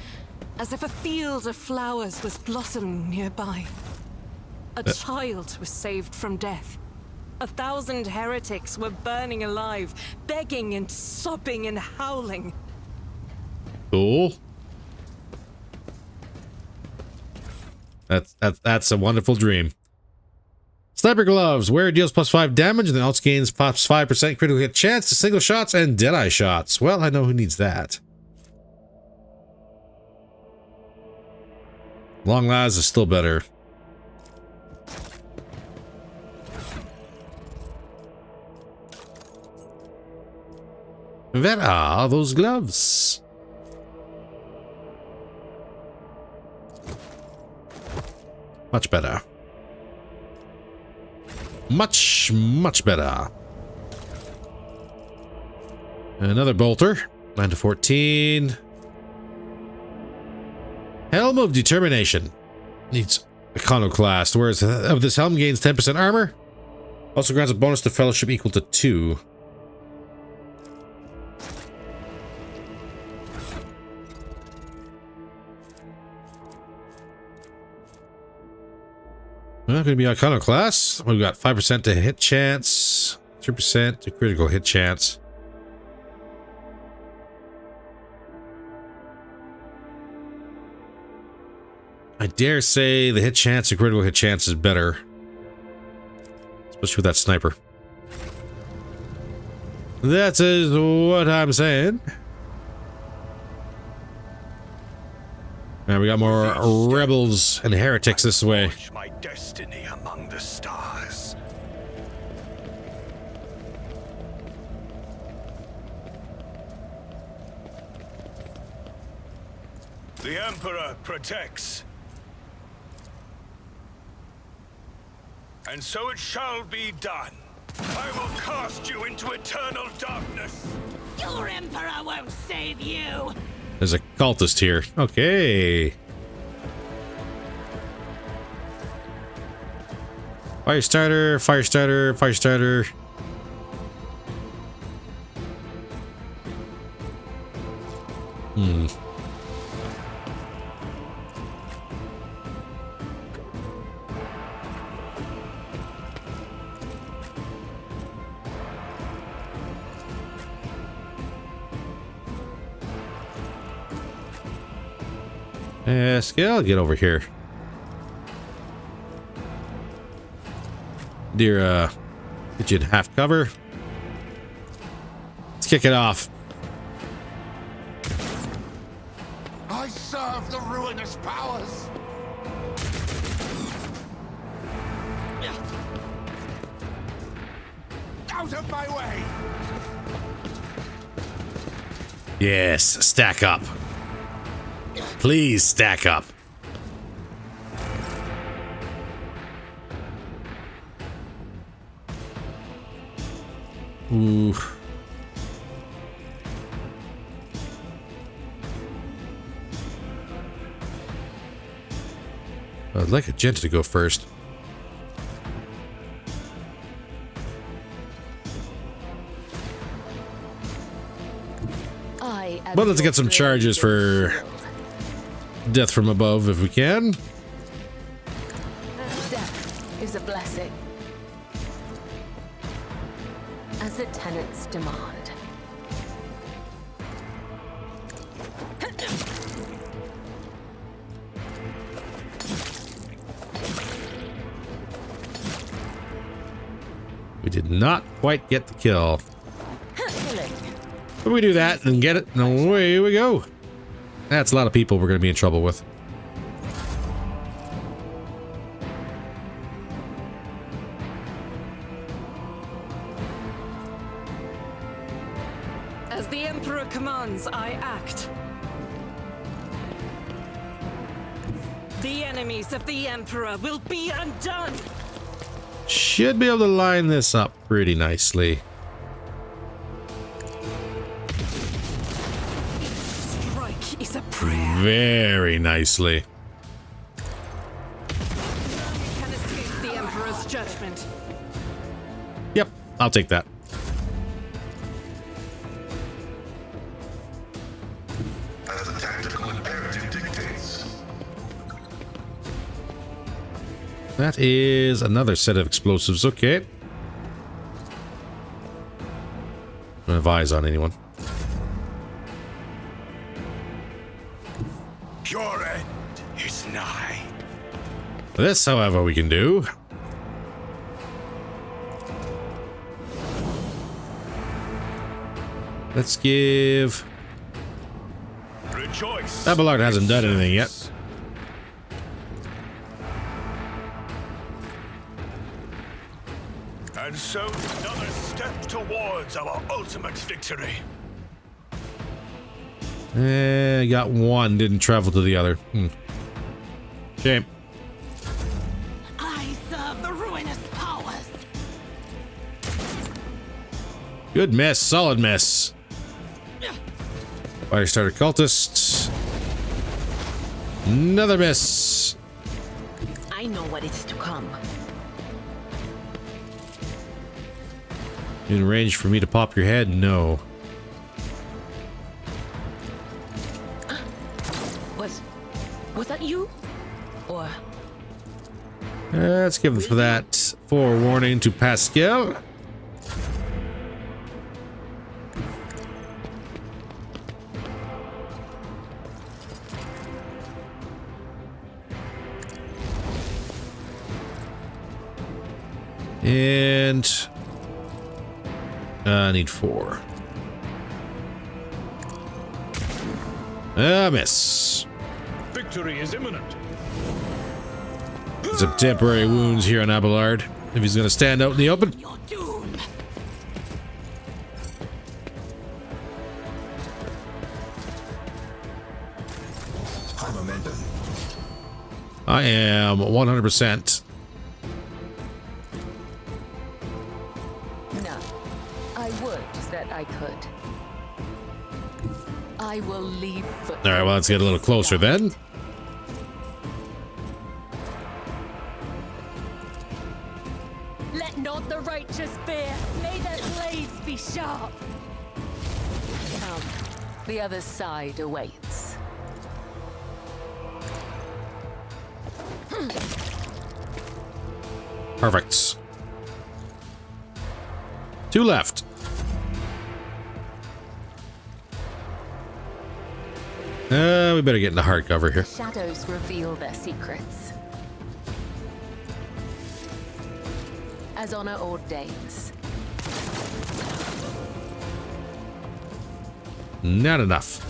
as if a field of flowers was blossoming nearby. A child was saved from death. 1,000 heretics were burning alive, begging and sobbing and howling. Cool. That's a wonderful dream. Sniper gloves. Wearer deals +5 damage and then also gains +5% critical hit chance to single shots and deadeye shots. Well, I know who needs that. Long lasts is still better. Where are those gloves? Much better. Much better. Another bolter. 9 to 14. Helm of Determination. Needs iconoclast. Whereas of this helm gains 10% armor. Also grants a bonus to fellowship equal to 2. Well, going to be iconoclast. We've got 5% to hit chance, 3% to critical hit chance. I dare say the hit chance and critical hit chance is better, especially with that sniper. That is what I'm saying. And we got more rebels and heretics this way. My destiny among the stars. The Emperor protects. And so it shall be done. I will cast you into eternal darkness. Your Emperor won't save you. There's a cultist here. Okay. Fire starter, fire starter, fire starter. Skill, get over here. Dear, get you in half cover. Let's kick it off. I serve the ruinous powers. Out of my way. Yes, stack up. Please stack up. Ooh. I'd like a gent to go first. But let's get some charges for death from above if we can. Death is a blessing. as the tenants demand. We did not quite get the kill. But we do that and get it, and away we go. That's a lot of people we're going to be in trouble with. As the Emperor commands, I act. The enemies of the Emperor will be undone! Should be able to line this up pretty nicely. Strike is a prayer. Very nicely. You can escape the Emperor's judgment. Yep, I'll take that. As the tactical imperative dictates. That is another set of explosives. Okay. I'm gonna advise on anyone. Your end is nigh. This, however, we can do. Let's give... Rejoice. Abelard hasn't done anything yet. And so another step towards our ultimate victory. Got one, didn't travel to the other. Shame. I serve the ruinous powers. Good miss, solid miss. Firestarter cultist. Another miss. I know what is to come. In range for me to pop your head? No. Was that you? Or Let's give for that forewarning to Pascal. And I need 4. Miss. Victory is imminent. Some temporary wounds here on Abelard, if he's going to stand out in the open. Your doom. High momentum. I am 100%. No, I would that I could. I will leave. All right, well, let's get a little closer then. Let not the righteous fear. May their blades be sharp. Come, the other side awaits. Perfect. 2 left. We better get into hardcover here. Shadows reveal their secrets. As honor ordains. Not enough.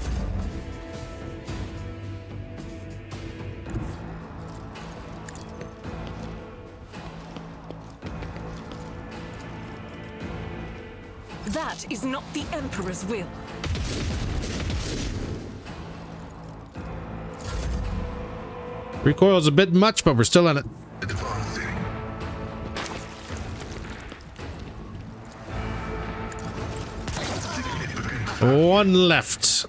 That is not the Emperor's will. Recoil's a bit much, but we're still in it. Advancing. Significant. 1 left.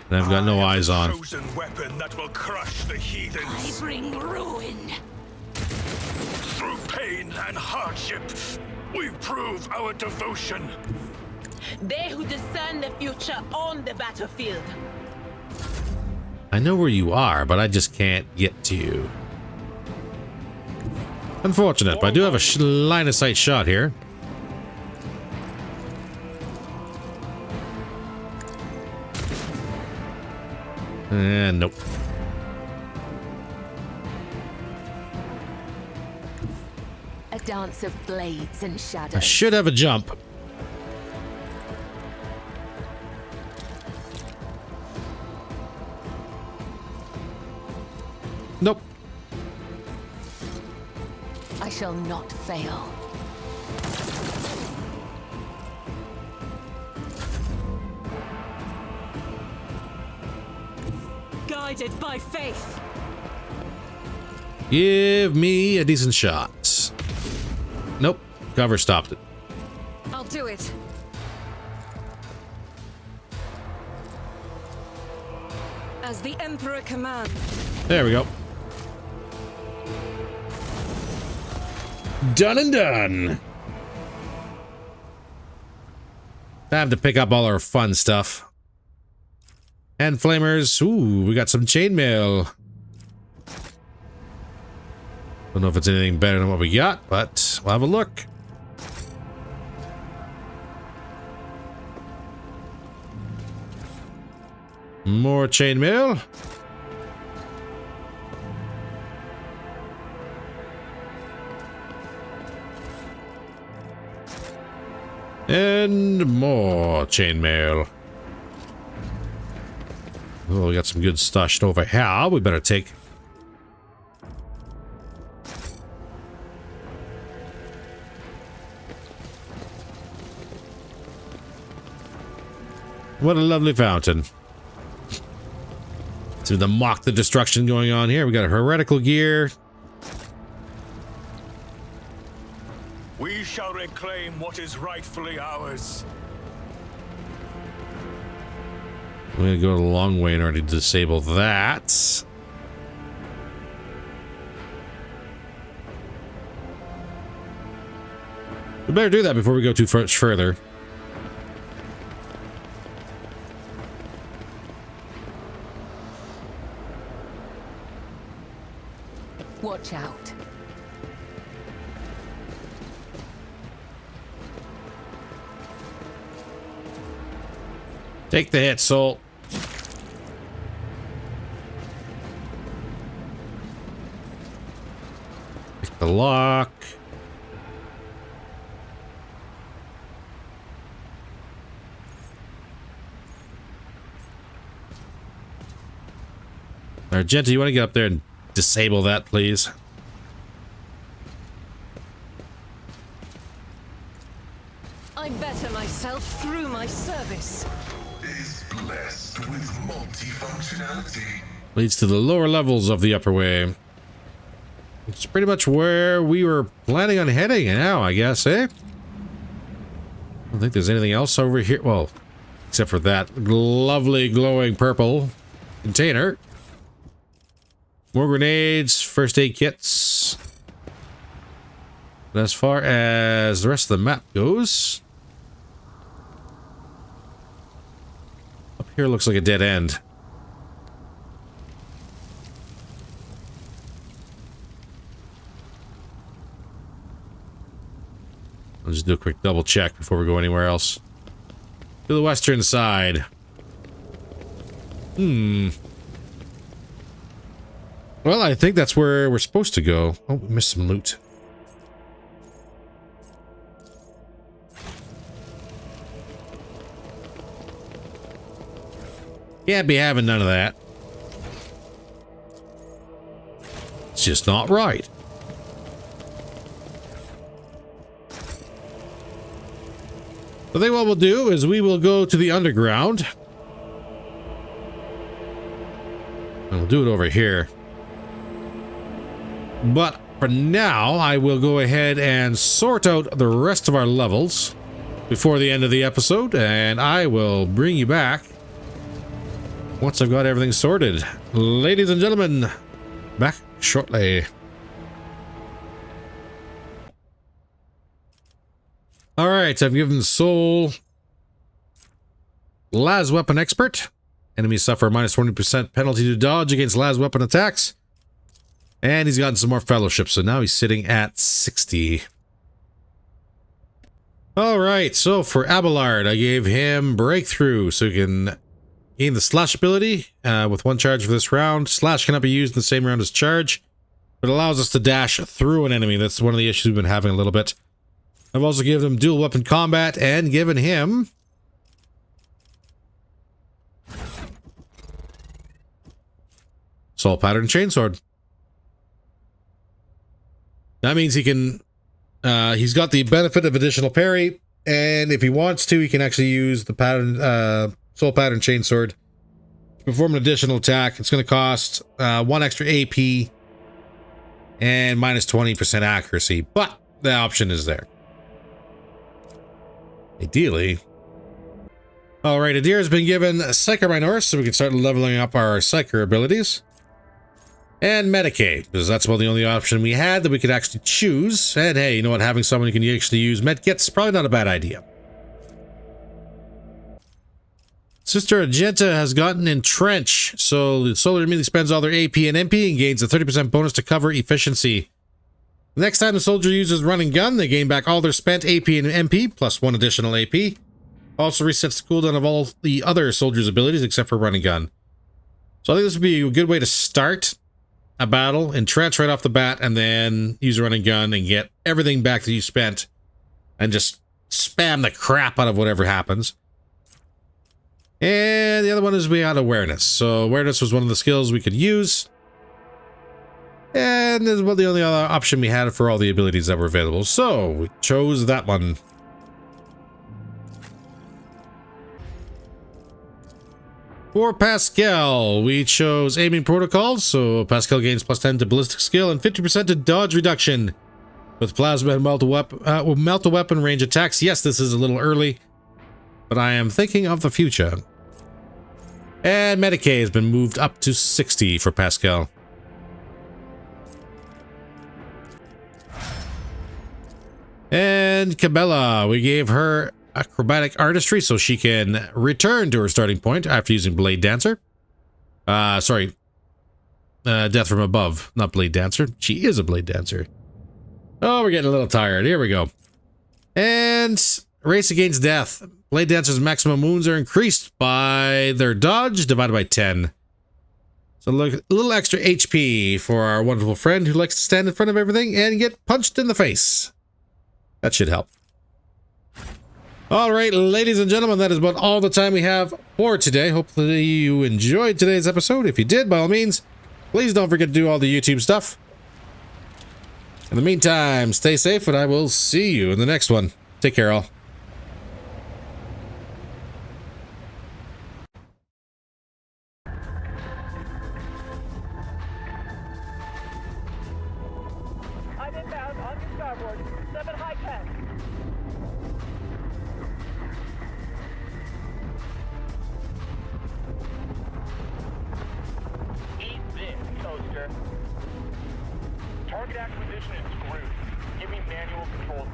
And I've got no eyes on. Chosen weapon that will crush the heathens. I bring ruin. Through pain and hardship, we prove our devotion. they who discern the future on the battlefield. I know where you are, but I just can't get to you. Unfortunate, but I do have a line of sight shot here. And nope. A dance of blades and shadows. I should have a jump. Nope. I shall not fail. Guided by faith. Give me a decent shot. Nope. Cover stopped it. I'll do it. As the Emperor commands. There we go. Done and done. Time to pick up all our fun stuff. And flamers. Ooh, we got some chainmail. Don't know if it's anything better than what we got, but we'll have a look. More chainmail. And more chainmail. Oh, we got some good stashed over here. We better take. What a lovely fountain. See the mock the destruction going on here. We got a heretical gear. We shall reclaim what is rightfully ours. We're gonna go a long way in order to disable that. We better do that before we go too much further. Watch out. Take the hit, soul. Pick the lock. Argenta, you want to get up there and disable that, please? I better myself through my service. Is blessed with multifunctionality. Leads to the lower levels of the upper way. It's pretty much where we were planning on heading now, I guess, eh? I don't think there's anything else over here. Well, except for that lovely glowing purple container. More grenades, first aid kits. But as far as the rest of the map goes, up here looks like a dead end. I'll just do a quick double check before we go anywhere else. To the western side. Well, I think that's where we're supposed to go. Oh, we missed some loot. Can't be having none of that. It's just not right. I think what we'll do is we will go to the underground. And we'll do it over here. But for now, I will go ahead and sort out the rest of our levels before the end of the episode, and I will bring you back once I've got everything sorted. Ladies and gentlemen, back shortly. Alright, I've given Soul Las Weapon Expert Enemies suffer a minus 20% penalty to dodge against las weapon attacks. And he's gotten some more fellowship, so now he's sitting at 60. Alright, so for Abelard, I gave him Breakthrough, so he can gain the Slash ability with 1 charge for this round. Slash cannot be used in the same round as Charge, but allows us to dash through an enemy. That's one of the issues we've been having a little bit. I've also given him Dual Weapon Combat and given him Soul Pattern Chainsword. That means he can, he's got the benefit of additional parry, and if he wants to, he can actually use the Soul Pattern Chainsword to perform an additional attack. It's going to cost 1 extra AP and minus 20% accuracy, but the option is there. Ideally. Alright, Adir has been given Psyker Minor, so we can start leveling up our Psyker abilities. And Medicaid, because that's about the only option we had that we could actually choose. And hey, you know what? Having someone who can actually use medkits is probably not a bad idea. Sister Argenta has gotten Entrench, so the soldier immediately spends all their AP and MP and gains a 30% bonus to cover efficiency. The next time the soldier uses Run and Gun, they gain back all their spent AP and MP, plus 1 additional AP. Also resets the cooldown of all the other soldiers' abilities except for Run and Gun. So I think this would be a good way to start a battle, entrench right off the bat, and then use a Run and Gun and get everything back that you spent and just spam the crap out of whatever happens. And the other one is we had Awareness. So Awareness was one of the skills we could use. And this was the only other option we had for all the abilities that were available. So we chose that one. For Pascal, we chose Aiming Protocols, so Pascal gains plus 10 to ballistic skill and 50% to dodge reduction with plasma and melt-a-weapon range attacks. Yes, this is a little early, but I am thinking of the future. And Medicaid has been moved up to 60 for Pascal. And Cabela, we gave her Acrobatic Artistry so she can return to her starting point after using Blade Dancer. Death from Above, not Blade Dancer. She is a Blade Dancer. Oh, we're getting a little tired. Here we go. And Race Against Death. Blade Dancer's maximum wounds are increased by their dodge divided by 10. So look, a little extra HP for our wonderful friend who likes to stand in front of everything and get punched in the face. That should help. All right, ladies and gentlemen, that is about all the time we have for today. Hopefully you enjoyed today's episode. If you did, by all means, please don't forget to do all the YouTube stuff. In the meantime, stay safe, and I will see you in the next one. Take care, all. I'm inbound on your starboard. 7 high 10. Eat this, Toaster. Target acquisition is screwed. Give me manual controls